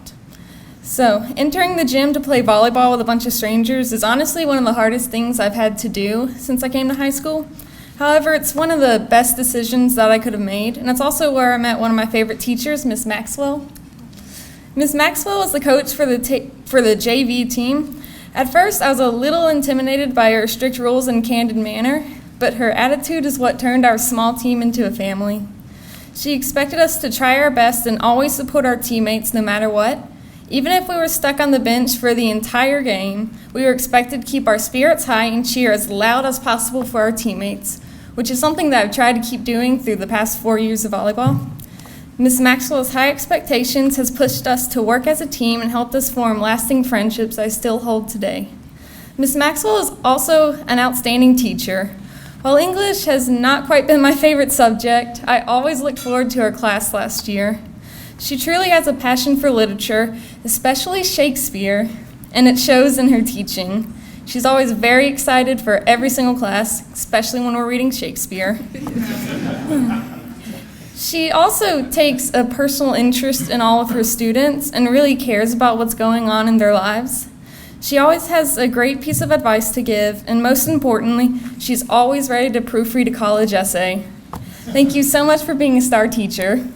Speaker 19: So, entering the gym to play volleyball with a bunch of strangers is honestly one of the hardest things I've had to do since I came to high school. However, it's one of the best decisions that I could have made, and it's also where I met one of my favorite teachers, Miss Maxwell. Miss Maxwell was the coach for the JV team. At first, I was a little intimidated by her strict rules and candid manner, but her attitude is what turned our small team into a family. She expected us to try our best and always support our teammates no matter what. Even if we were stuck on the bench for the entire game, we were expected to keep our spirits high and cheer as loud as possible for our teammates, which is something that I've tried to keep doing through the past 4 years of volleyball. Ms. Maxwell's high expectations has pushed us to work as a team and helped us form lasting friendships I still hold today. Ms. Maxwell is also an outstanding teacher. While English has not quite been my favorite subject, I always looked forward to her class last year. She truly has a passion for literature, especially Shakespeare, and it shows in her teaching. She's always very excited for every single class, especially when we're reading Shakespeare. She also takes a personal interest in all of her students and really cares about what's going on in their lives. She always has a great piece of advice to give, and most importantly, she's always ready to proofread a college essay. Thank you so much for being a star teacher.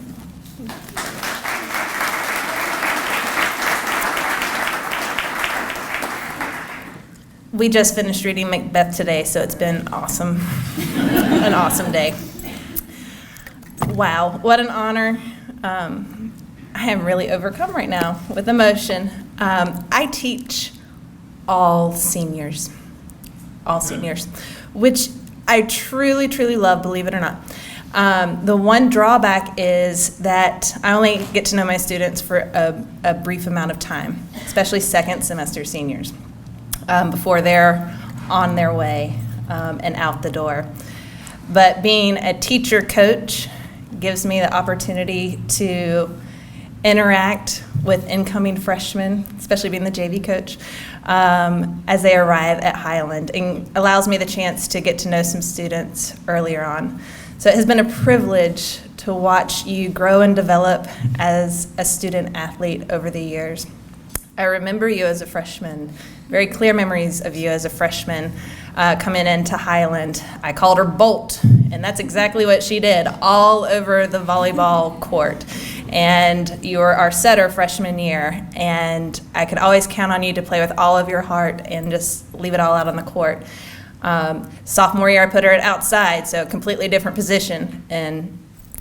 Speaker 12: We just finished reading Macbeth today, so it's been awesome. An awesome day. Wow, what an honor. I am really overcome right now with emotion. I teach all seniors, which I truly, truly love, believe it or not. The one drawback is that I only get to know my students for a brief amount of time, especially second semester seniors, before they're on their way and out the door. But being a teacher coach gives me the opportunity to interact with incoming freshmen, especially being the JV coach, as they arrive at Highland, and allows me the chance to get to know some students earlier on. So it has been a privilege to watch you grow and develop as a student athlete over the years. I remember you as a freshman, very clear memories of you as a freshman coming into Highland. I called her Bolt, and that's exactly what she did, all over the volleyball court. And you were our setter freshman year, and I could always count on you to play with all of your heart and just leave it all out on the court. Sophomore year, I put her at outside, so a completely different position, and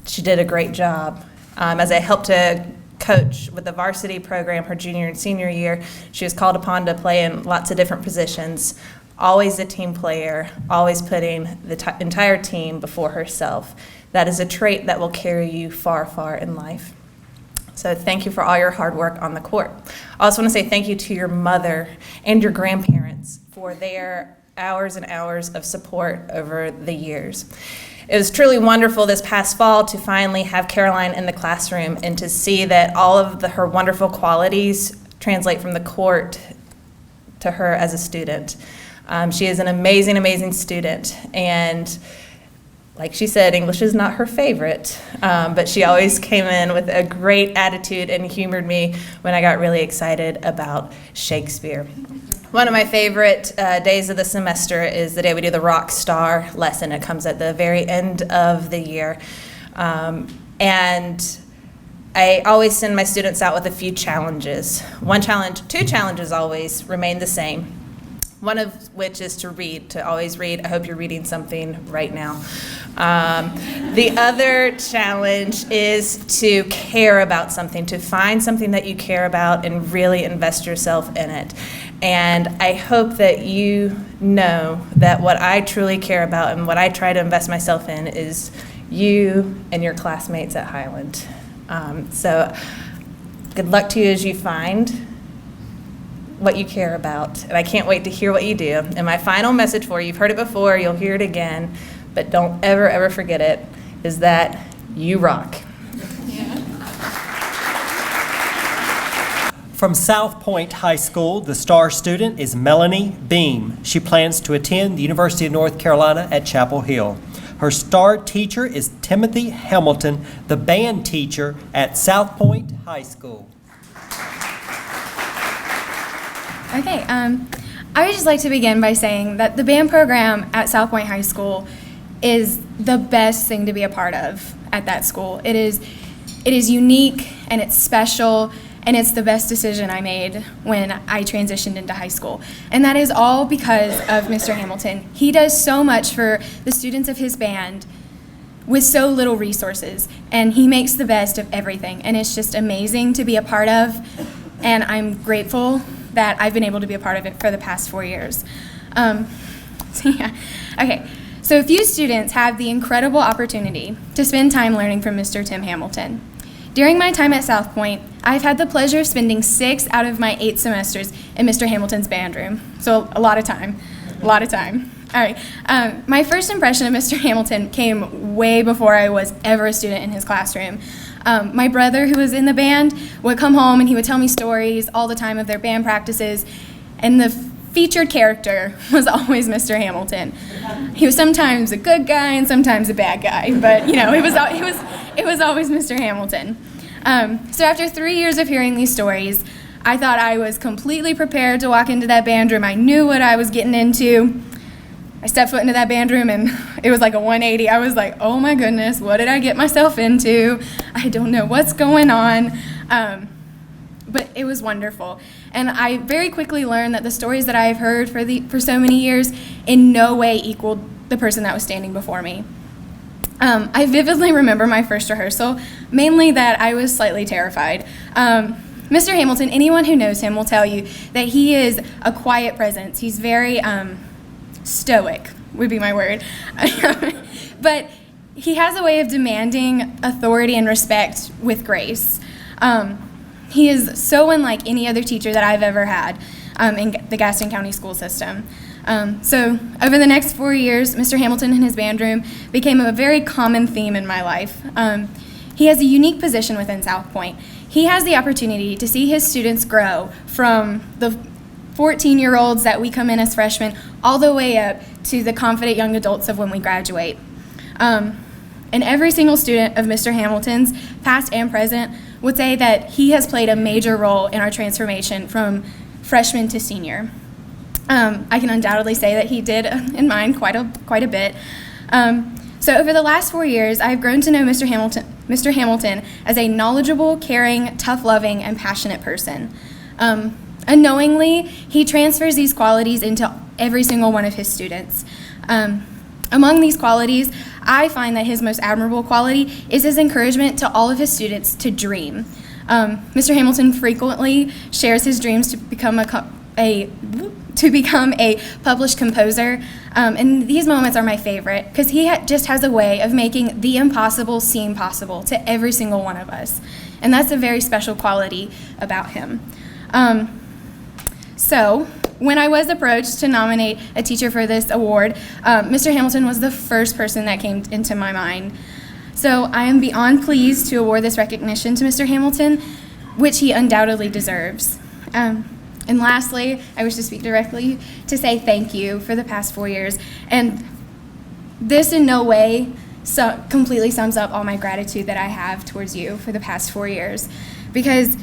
Speaker 12: she did a great job. As I helped to coach with the varsity program her junior and senior year, she was called upon to play in lots of different positions. Always a team player, always putting the entire team before herself. That is a trait that will carry you far, far in life. So thank you for all your hard work on the court. I also want to say thank you to your mother and your grandparents for their hours and hours of support over the years. It was truly wonderful this past fall to finally have Caroline in the classroom and to see that all of her wonderful qualities translate from the court to her as a student. She is an amazing, amazing student, and like she said, English is not her favorite, but she always came in with a great attitude and humored me when I got really excited about Shakespeare. One of my favorite days of the semester is the day we do the rock star lesson. It comes at the very end of the year. And I always send my students out with a few challenges. Two challenges always remain the same. One of which is to always read. I hope you're reading something right now. The other challenge is to care about something, to find something that you care about and really invest yourself in it. And I hope that you know that what I truly care about and what I try to invest myself in is you and your classmates at Highland. So good luck to you as you find what you care about, and I can't wait to hear what you do. And my final message for you, you've heard it before, you'll hear it again, but don't ever, ever forget it, is that you rock.
Speaker 1: From South Point High School, the star student is Melanie Beam. She plans to attend the University of North Carolina at Chapel Hill. Her star teacher is Timothy Hamilton, the band teacher at South Point High School.
Speaker 19: Okay, I would just like to begin by saying that the band program at South Point High School is the best thing to be a part of at that school. It is unique and it's special, and it's the best decision I made when I transitioned into high school. And that is all because of Mr. Hamilton. He does so much for the students of his band with so little resources, and he makes the best of everything. And it's just amazing to be a part of, and I'm grateful that I've been able to be a part of it for the past 4 years. So a few students have the incredible opportunity to spend time learning from Mr. Tim Hamilton. During my time at South Point, I've had the pleasure of spending 6 out of my 8 semesters in Mr. Hamilton's band room. So a lot of time. All right, my first impression of Mr. Hamilton came way before I was ever a student in his classroom. My brother, who was in the band, would come home and he would tell me stories all the time of their band practices, and the featured character was always Mr. Hamilton. He was sometimes a good guy and sometimes a bad guy, but it was always Mr. Hamilton. So after 3 years of hearing these stories, I thought I was completely prepared to walk into that band room. I knew what I was getting into. I stepped foot into that band room and it was like a 180. I was like, oh my goodness, what did I get myself into? I don't know what's going on.
Speaker 20: but it was wonderful. And I very quickly learned that the stories that I've heard for so many years in no way equaled the person that was standing before me. I vividly remember my first rehearsal, mainly that I was slightly terrified. Mr. Hamilton, anyone who knows him will tell you that he is a quiet presence. He's very stoic, would be my word. But he has a way of demanding authority and respect with grace. He is so unlike any other teacher that I've ever had in the Gaston County school system. So over the next 4 years, Mr. Hamilton and his band room became a very common theme in my life. He has a unique position within South Point. He has the opportunity to see his students grow from the 14-year-olds that we come in as freshmen all the way up to the confident young adults of when we graduate. And every single student of Mr. Hamilton's, past and present, would say that he has played a major role in our transformation from freshman to senior. I can undoubtedly say that he did in mine quite a bit. So over the last 4 years, I've grown to know Mr. Hamilton as a knowledgeable, caring, tough-loving, and passionate person. Unknowingly, he transfers these qualities into every single one of his students. Among these qualities, I find that his most admirable quality is his encouragement to all of his students to dream. Mr. Hamilton frequently shares his dreams to become a published composer, and these moments are my favorite because he just has a way of making the impossible seem possible to every single one of us, and that's a very special quality about him. So when I was approached to nominate a teacher for this award, Mr. Hamilton was the first person that came into my mind. So I am beyond pleased to award this recognition to Mr. Hamilton, which he undoubtedly deserves. And lastly, I wish to speak directly to say thank you for the past 4 years. And this in no way completely sums up all my gratitude that I have towards you for the past 4 years, because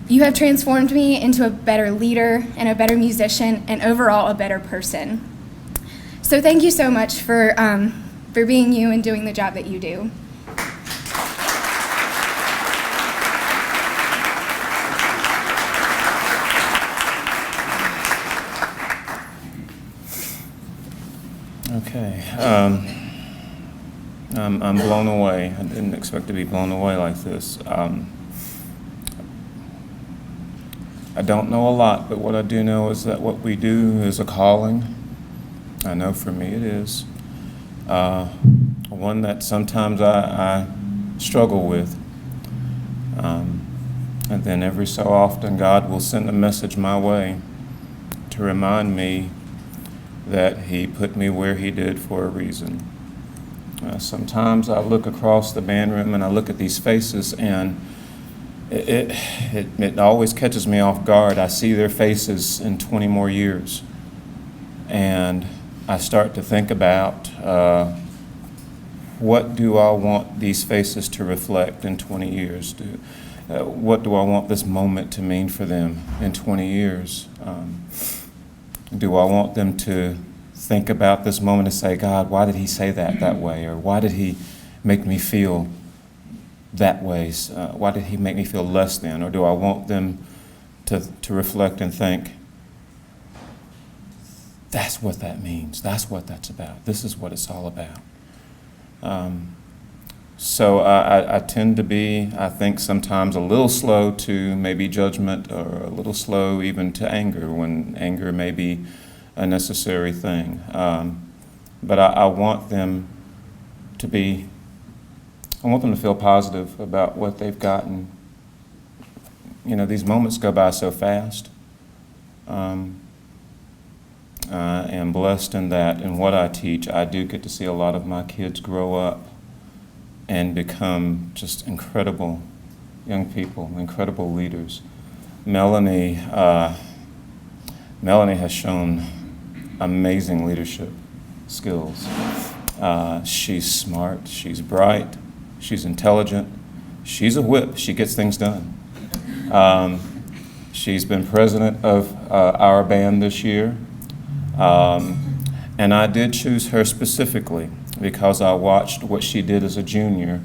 Speaker 20: you have transformed me into a better leader and a better musician and overall a better person. So thank you so much for being you and doing the job that you do.
Speaker 21: Okay, I'm blown away. I didn't expect to be blown away like this. I don't know a lot, but what I do know is that what we do is a calling. I know for me it is. One that sometimes I struggle with. And then every so often God will send a message my way to remind me that He put me where He did for a reason. Sometimes I look across the band room and I look at these faces, and it always catches me off guard. I see their faces in 20 more years, and I start to think about what do I want these faces to reflect in 20 years? What do I want this moment to mean for them in 20 years? Do I want them to think about this moment and say, God, why did He say that way? Or why did He make me feel that way? Why did He make me feel less than? Or do I want them to reflect and think, that's what that means. That's what that's about. This is what it's all about. So I tend to be, I think, sometimes a little slow to maybe judgment, or a little slow even to anger, when anger may be a necessary thing. But I want them to be, I want them to feel positive about what they've gotten. You know, these moments go by so fast. I am blessed in that in what I teach, I do get to see a lot of my kids grow up and become just incredible young people, incredible leaders. Melanie has shown amazing leadership skills. She's smart, she's bright, she's intelligent, she's a whip, she gets things done. She's been president of our band this year. And I did choose her specifically because I watched what she did as a junior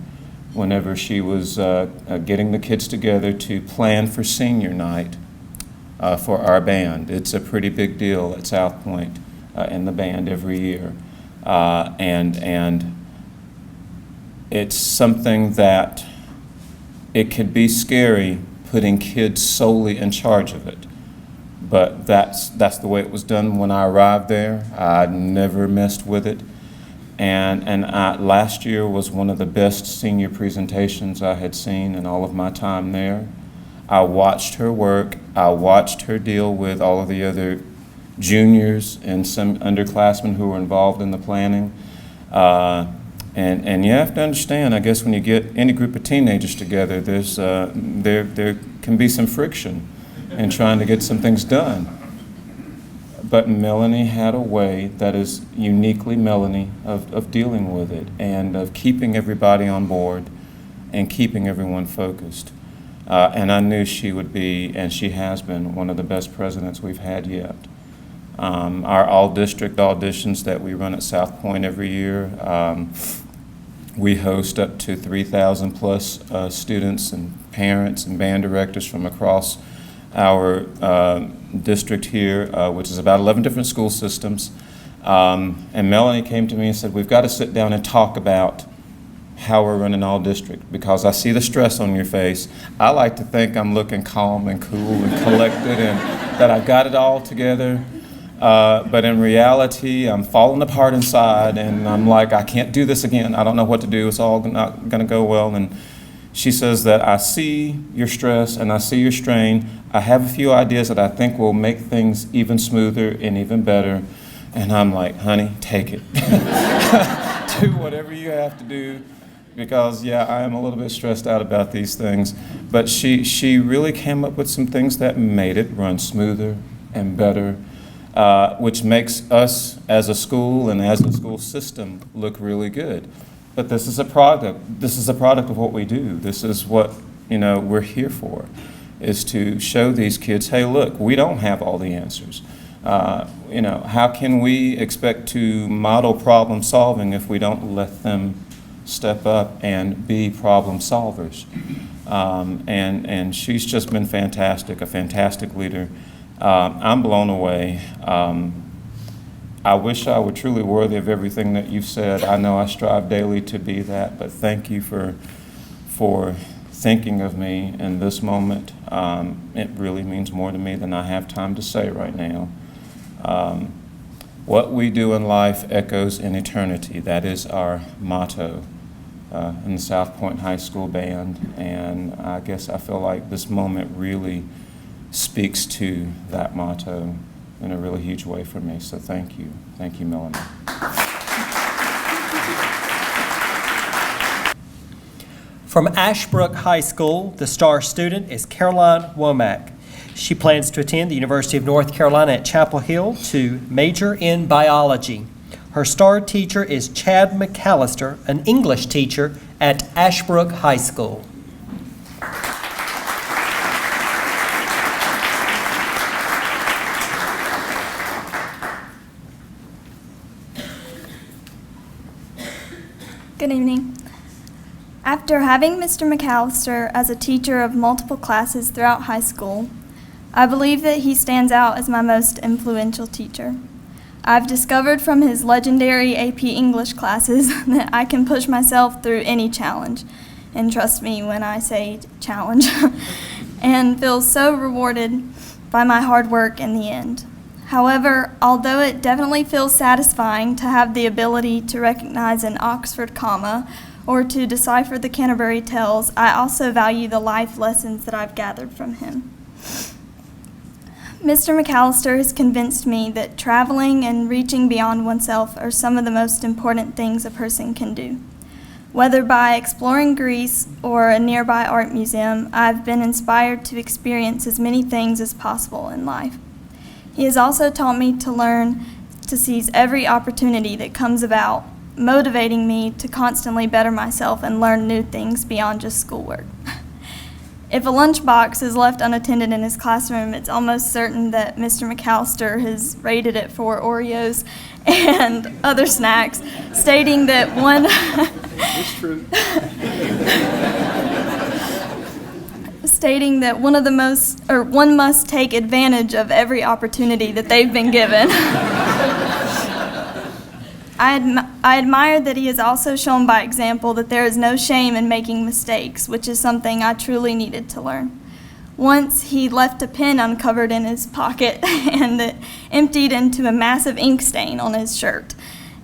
Speaker 21: whenever she was getting the kids together to plan for senior night for our band. It's a pretty big deal at South Point in the band every year. And it's something that it could be scary putting kids solely in charge of it. But that's the way it was done when I arrived there. I never messed with it. And last year was one of the best senior presentations I had seen in all of my time there. I watched her work. I watched her deal with all of the other juniors and some underclassmen who were involved in the planning. And you have to understand, I guess, when you get any group of teenagers together, there can be some friction in trying to get some things done. But Melanie had a way that is uniquely Melanie of dealing with it and of keeping everybody on board and keeping everyone focused. And I knew she would be, and she has been, one of the best presidents we've had yet. Our all-district auditions that we run at South Point every year, we host up to 3,000 plus students and parents and band directors from across our district here, which is about 11 different school systems. And Melanie came to me and said, we've got to sit down and talk about how we're running all district, because I see the stress on your face. I like to think I'm looking calm and cool and collected and that I've got it all together. But in reality, I'm falling apart inside and I'm like, I can't do this again. I don't know what to do. It's all not going to go well. And she says that I see your stress and I see your strain. I have a few ideas that I think will make things even smoother and even better. And I'm like, honey, take it. Do whatever you have to do, because, yeah, I am a little bit stressed out about these things. But she really came up with some things that made it run smoother and better, which makes us as a school and as a school system look really good. But this is a product. This is a product of what we do. This is what, we're here for, is to show these kids, hey, look, we don't have all the answers. How can we expect to model problem solving if we don't let them step up and be problem solvers? And she's just been fantastic, a fantastic leader. I'm blown away. I wish I were truly worthy of everything that you've said. I know I strive daily to be that, but thank you for thinking of me in this moment. It really means more to me than I have time to say right now. What we do in life echoes in eternity. That is our motto in the South Point High School Band, and I guess I feel like this moment really speaks to that motto in a really huge way for me. So thank you. Thank you, Melanie.
Speaker 1: From Ashbrook High School, the star student is Caroline Womack. She plans to attend the University of North Carolina at Chapel Hill to major in biology. Her star teacher is Chad McAllister, an English teacher at Ashbrook High School.
Speaker 7: Good evening. After having Mr. McAllister as a teacher of multiple classes throughout high school, I believe that he stands out as my most influential teacher. I've discovered from his legendary AP English classes that I can push myself through any challenge, and trust me when I say challenge, and feel so rewarded by my hard work in the end. However, although it definitely feels satisfying to have the ability to recognize an Oxford comma or to decipher the Canterbury Tales, I also value the life lessons that I've gathered from him. Mr. McAllister has convinced me that traveling and reaching beyond oneself are some of the most important things a person can do. Whether by exploring Greece or a nearby art museum, I've been inspired to experience as many things as possible in life. He has also taught me to learn to seize every opportunity that comes about, motivating me to constantly better myself and learn new things beyond just schoolwork. If a lunchbox is left unattended in his classroom, it's almost certain that Mr. McAllister has raided it for Oreos and other snacks, stating that one
Speaker 10: It's true.
Speaker 2: stating that one must take advantage of every opportunity that they've been given. I admire that he has also shown by example that there is no shame in making mistakes, which is something I truly needed to learn. Once he left a pen uncovered in his pocket and it emptied into a massive ink stain on his shirt.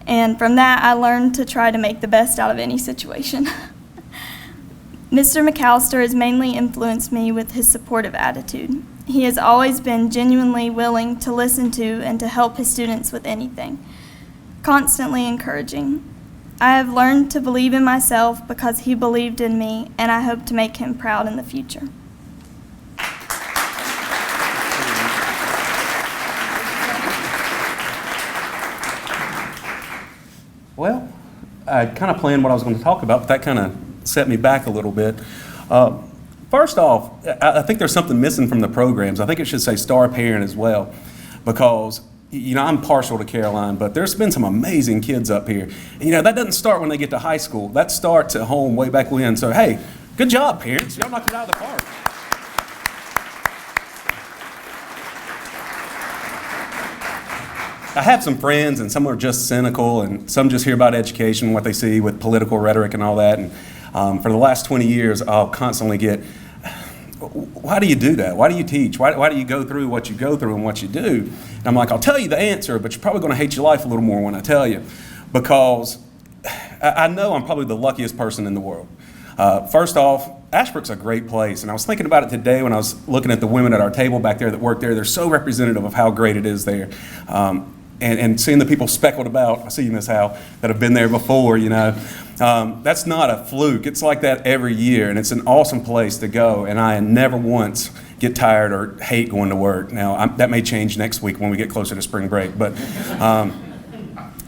Speaker 2: And from that, I learned to try to make the best out of any situation. Mr. McAllister has mainly influenced me with his supportive attitude. He has always been genuinely willing to listen to and to help his students with anything, constantly encouraging. I have learned to believe in myself because he believed in me, and I hope to make him proud in the future.
Speaker 22: Well, I kind of planned what I was going to talk about, but that kind of set me back a little bit. First off, I think there's something missing from the programs. I think it should say star parent as well, because I'm partial to Caroline, but there's been some amazing kids up here. And that doesn't start when they get to high school. That starts at home way back when. So hey, good job, parents. Y'all knocked it out of the park. I have some friends, and some are just cynical, and some just hear about education, what they see with political rhetoric and all that. And for the last 20 years, I'll constantly get, why do you do that? Why do you teach? Why do you go through what you go through and what you do? And I'm like, I'll tell you the answer, but you're probably going to hate your life a little more when I tell you, because I know I'm probably the luckiest person in the world. First off, Ashbrook's a great place, and I was thinking about it today when I was looking at the women at our table back there that work there. They're so representative of how great it is there. And seeing the people speckled about, I see you, Miss Howe, that have been there before, that's not a fluke. It's like that every year, and it's an awesome place to go, and I never once get tired or hate going to work. Now, that may change next week when we get closer to spring break, but, I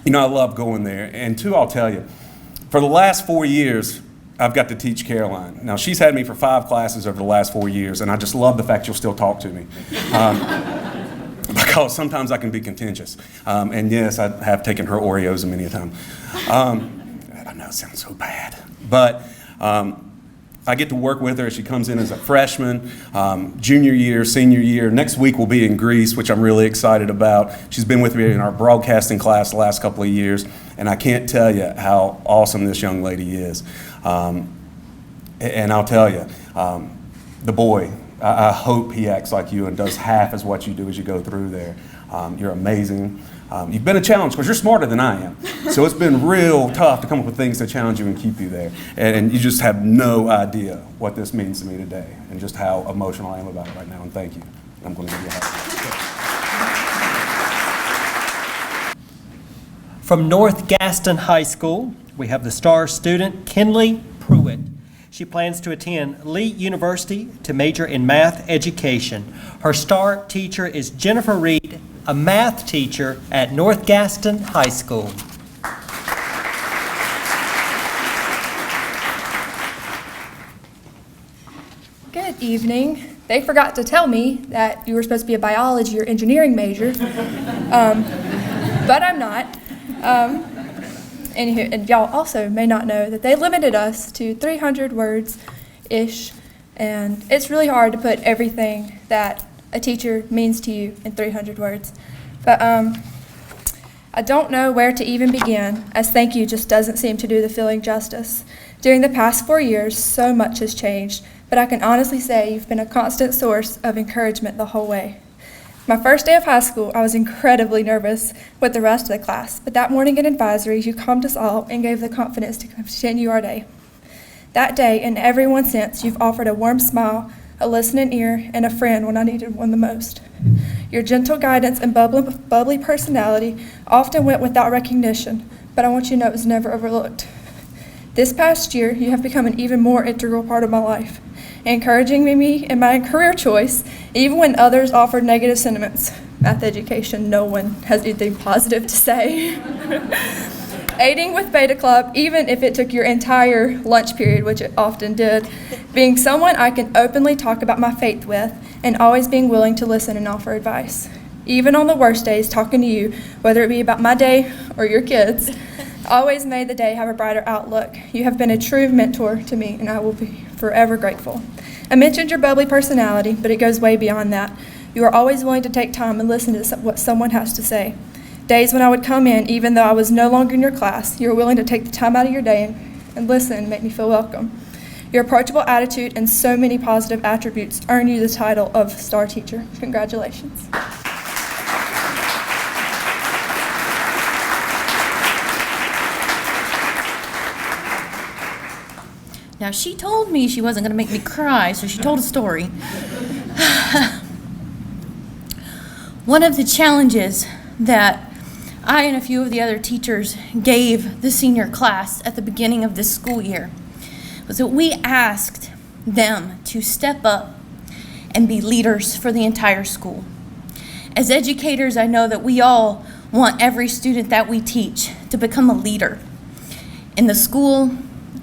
Speaker 22: love going there. And two, I'll tell you, for the last 4 years, I've got to teach Caroline. Now, she's had me for 5 classes over the last 4 years, and I just love the fact she'll still talk to me. Because sometimes I can be contentious. And yes, I have taken her Oreos many a time. I know it sounds so bad. But I get to work with her as she comes in as a freshman, junior year, senior year. Next week we'll be in Greece, which I'm really excited about. She's been with me in our broadcasting class the last couple of years, and I can't tell you how awesome this young lady is. And I'll tell you, the boy, I hope he acts like you and does half as what you do as you go through there. You're amazing. You've been a challenge because you're smarter than I am. So it's been real tough to come up with things to challenge you and keep you there. And you just have no idea what this means to me today and just how emotional I am about it right now. And thank you. I'm going to give you a hug.
Speaker 1: From North Gaston High School, we have the star student, Kinley Pruitt. She plans to attend Lee University to major in math education. Her star teacher is Jennifer Reed, a math teacher at North Gaston High School.
Speaker 23: Good evening. They forgot to tell me that you were supposed to be a biology or engineering major, but I'm not. And y'all also may not know that they limited us to 300 words-ish, and it's really hard to put everything that a teacher means to you in 300 words. But I don't know where to even begin, as thank you just doesn't seem to do the feeling justice. During the past 4 years, so much has changed, but I can honestly say you've been a constant source of encouragement the whole way. My first day of high school, I was incredibly nervous with the rest of the class, but that morning in advisory, you calmed us all and gave the confidence to continue our day. That day, and everyone since, you've offered a warm smile, a listening ear, and a friend when I needed one the most. Your gentle guidance and bubbly personality often went without recognition, but I want you to know it was never overlooked. This past year, you have become an even more integral part of my life, encouraging me in my career choice, even when others offered negative sentiments. Math education, no one has anything positive to say. Aiding with Beta Club, even if it took your entire lunch period, which it often did. Being someone I can openly talk about my faith with, and always being willing to listen and offer advice. Even on the worst days, talking to you, whether it be about my day or your kids, always made the day have a brighter outlook. You have been a true mentor to me, and I will be forever grateful. I mentioned your bubbly personality, but it goes way beyond that. You are always willing to take time and listen to what someone has to say. Days when I would come in, even though I was no longer in your class, you were willing to take the time out of your day and listen and make me feel welcome. Your approachable attitude and so many positive attributes earn you the title of Star Teacher. Congratulations.
Speaker 3: Now, she told me she wasn't going to make me cry, so she told a story. One of the challenges that I and a few of the other teachers gave the senior class at the beginning of this school year was that we asked them to step up and be leaders for the entire school. As educators, I know that we all want every student that we teach to become a leader in the school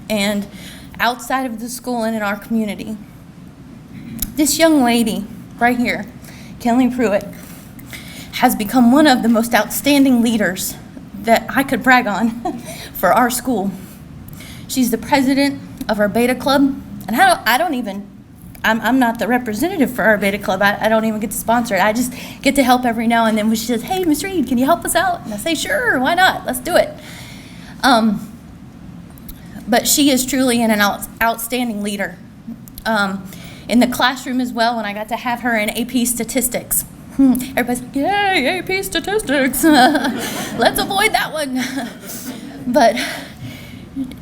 Speaker 3: and outside of the school and in our community. This young lady right here, Kelly Pruitt, has become one of the most outstanding leaders that I could brag on for our school. She's the president of our Beta Club, and I'm not the representative for our Beta Club. I don't even get to sponsor it. I just get to help every now and then when she says, "Hey, Ms. Reed, can you help us out?" And I say, "Sure, why not? Let's do it." But she is truly an outstanding leader. In the classroom as well, when I got to have her in AP Statistics. Everybody's like, "Yay, AP Statistics." Let's avoid that one. But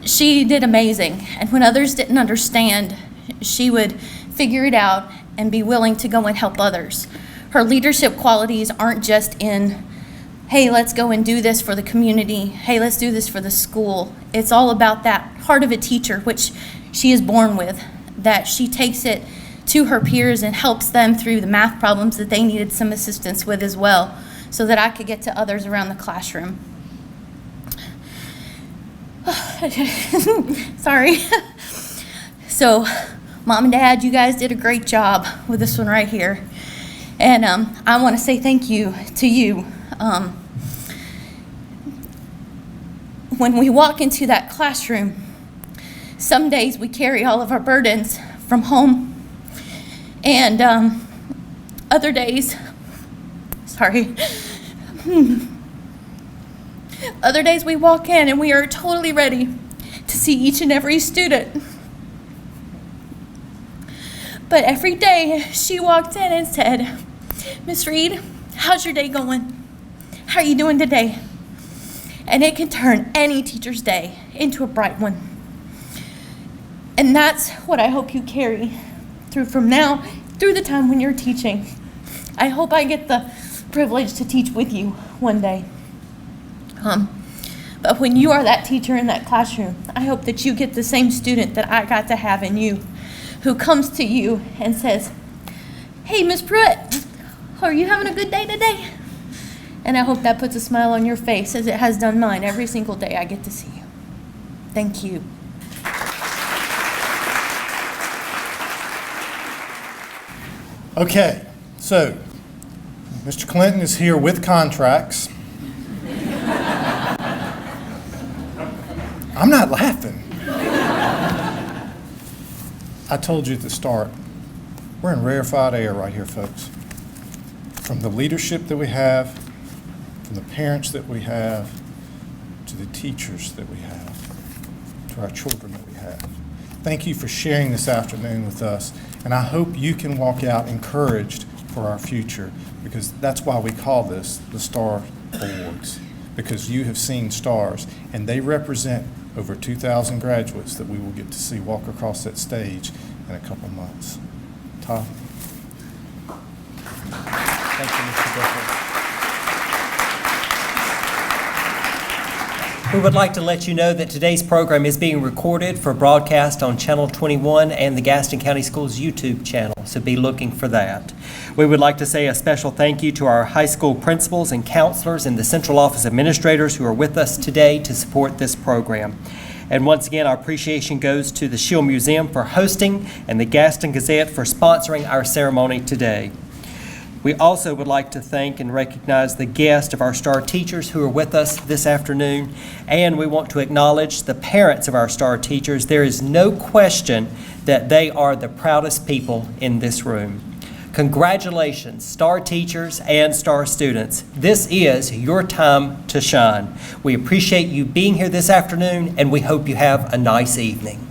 Speaker 3: she did amazing. And when others didn't understand, she would figure it out and be willing to go and help others. Her leadership qualities aren't just in, "Hey, let's go and do this for the community. Hey, let's do this for the school." It's all about that heart of a teacher, which she is born with, that she takes it to her peers and helps them through the math problems that they needed some assistance with as well, so that I could get to others around the classroom. Sorry. So, Mom and Dad, you guys did a great job with this one right here. And I want to say thank you to you. When we walk into that classroom, some days we carry all of our burdens from home. And other days, other days we walk in and we are totally ready to see each and every student. But every day she walked in and said, "Miss Reed, how's your day going? How are you doing today?" And it can turn any teacher's day into a bright one. And that's what I hope you carry through from now through the time when you're teaching. I hope I get the privilege to teach with you one day. But when you are that teacher in that classroom, I hope that you get the same student that I got to have in you, who comes to you and says, "Hey, Miss Pruitt, are you having a good day today?" And I hope that puts a smile on your face, as it has done mine every single day I get to see you. Thank you.
Speaker 4: Okay, so Mr. Clinton is here with contracts. I'm not laughing. I told you at the start, we're in rarefied air right here, folks. From the leadership that we have, from the parents that we have, to the teachers that we have, to our children that we have. Thank you for sharing this afternoon with us, and I hope you can walk out encouraged for our future, because that's why we call this the Star Awards, because you have seen stars, and they represent over 2,000 graduates that we will get to see walk across that stage in a couple months. Todd?
Speaker 1: Thank you, Mr. Booker. We would like to let you know that today's program is being recorded for broadcast on Channel 21 and the Gaston County Schools YouTube channel, so be looking for that. We would like to say a special thank you to our high school principals and counselors and the central office administrators who are with us today to support this program. And once again, our appreciation goes to the Shield Museum for hosting and the Gaston Gazette for sponsoring our ceremony today. We also would like to thank and recognize the guests of our STAR teachers who are with us this afternoon, and we want to acknowledge the parents of our STAR teachers. There is no question that they are the proudest people in this room. Congratulations, STAR teachers and STAR students. This is your time to shine. We appreciate you being here this afternoon, and we hope you have a nice evening.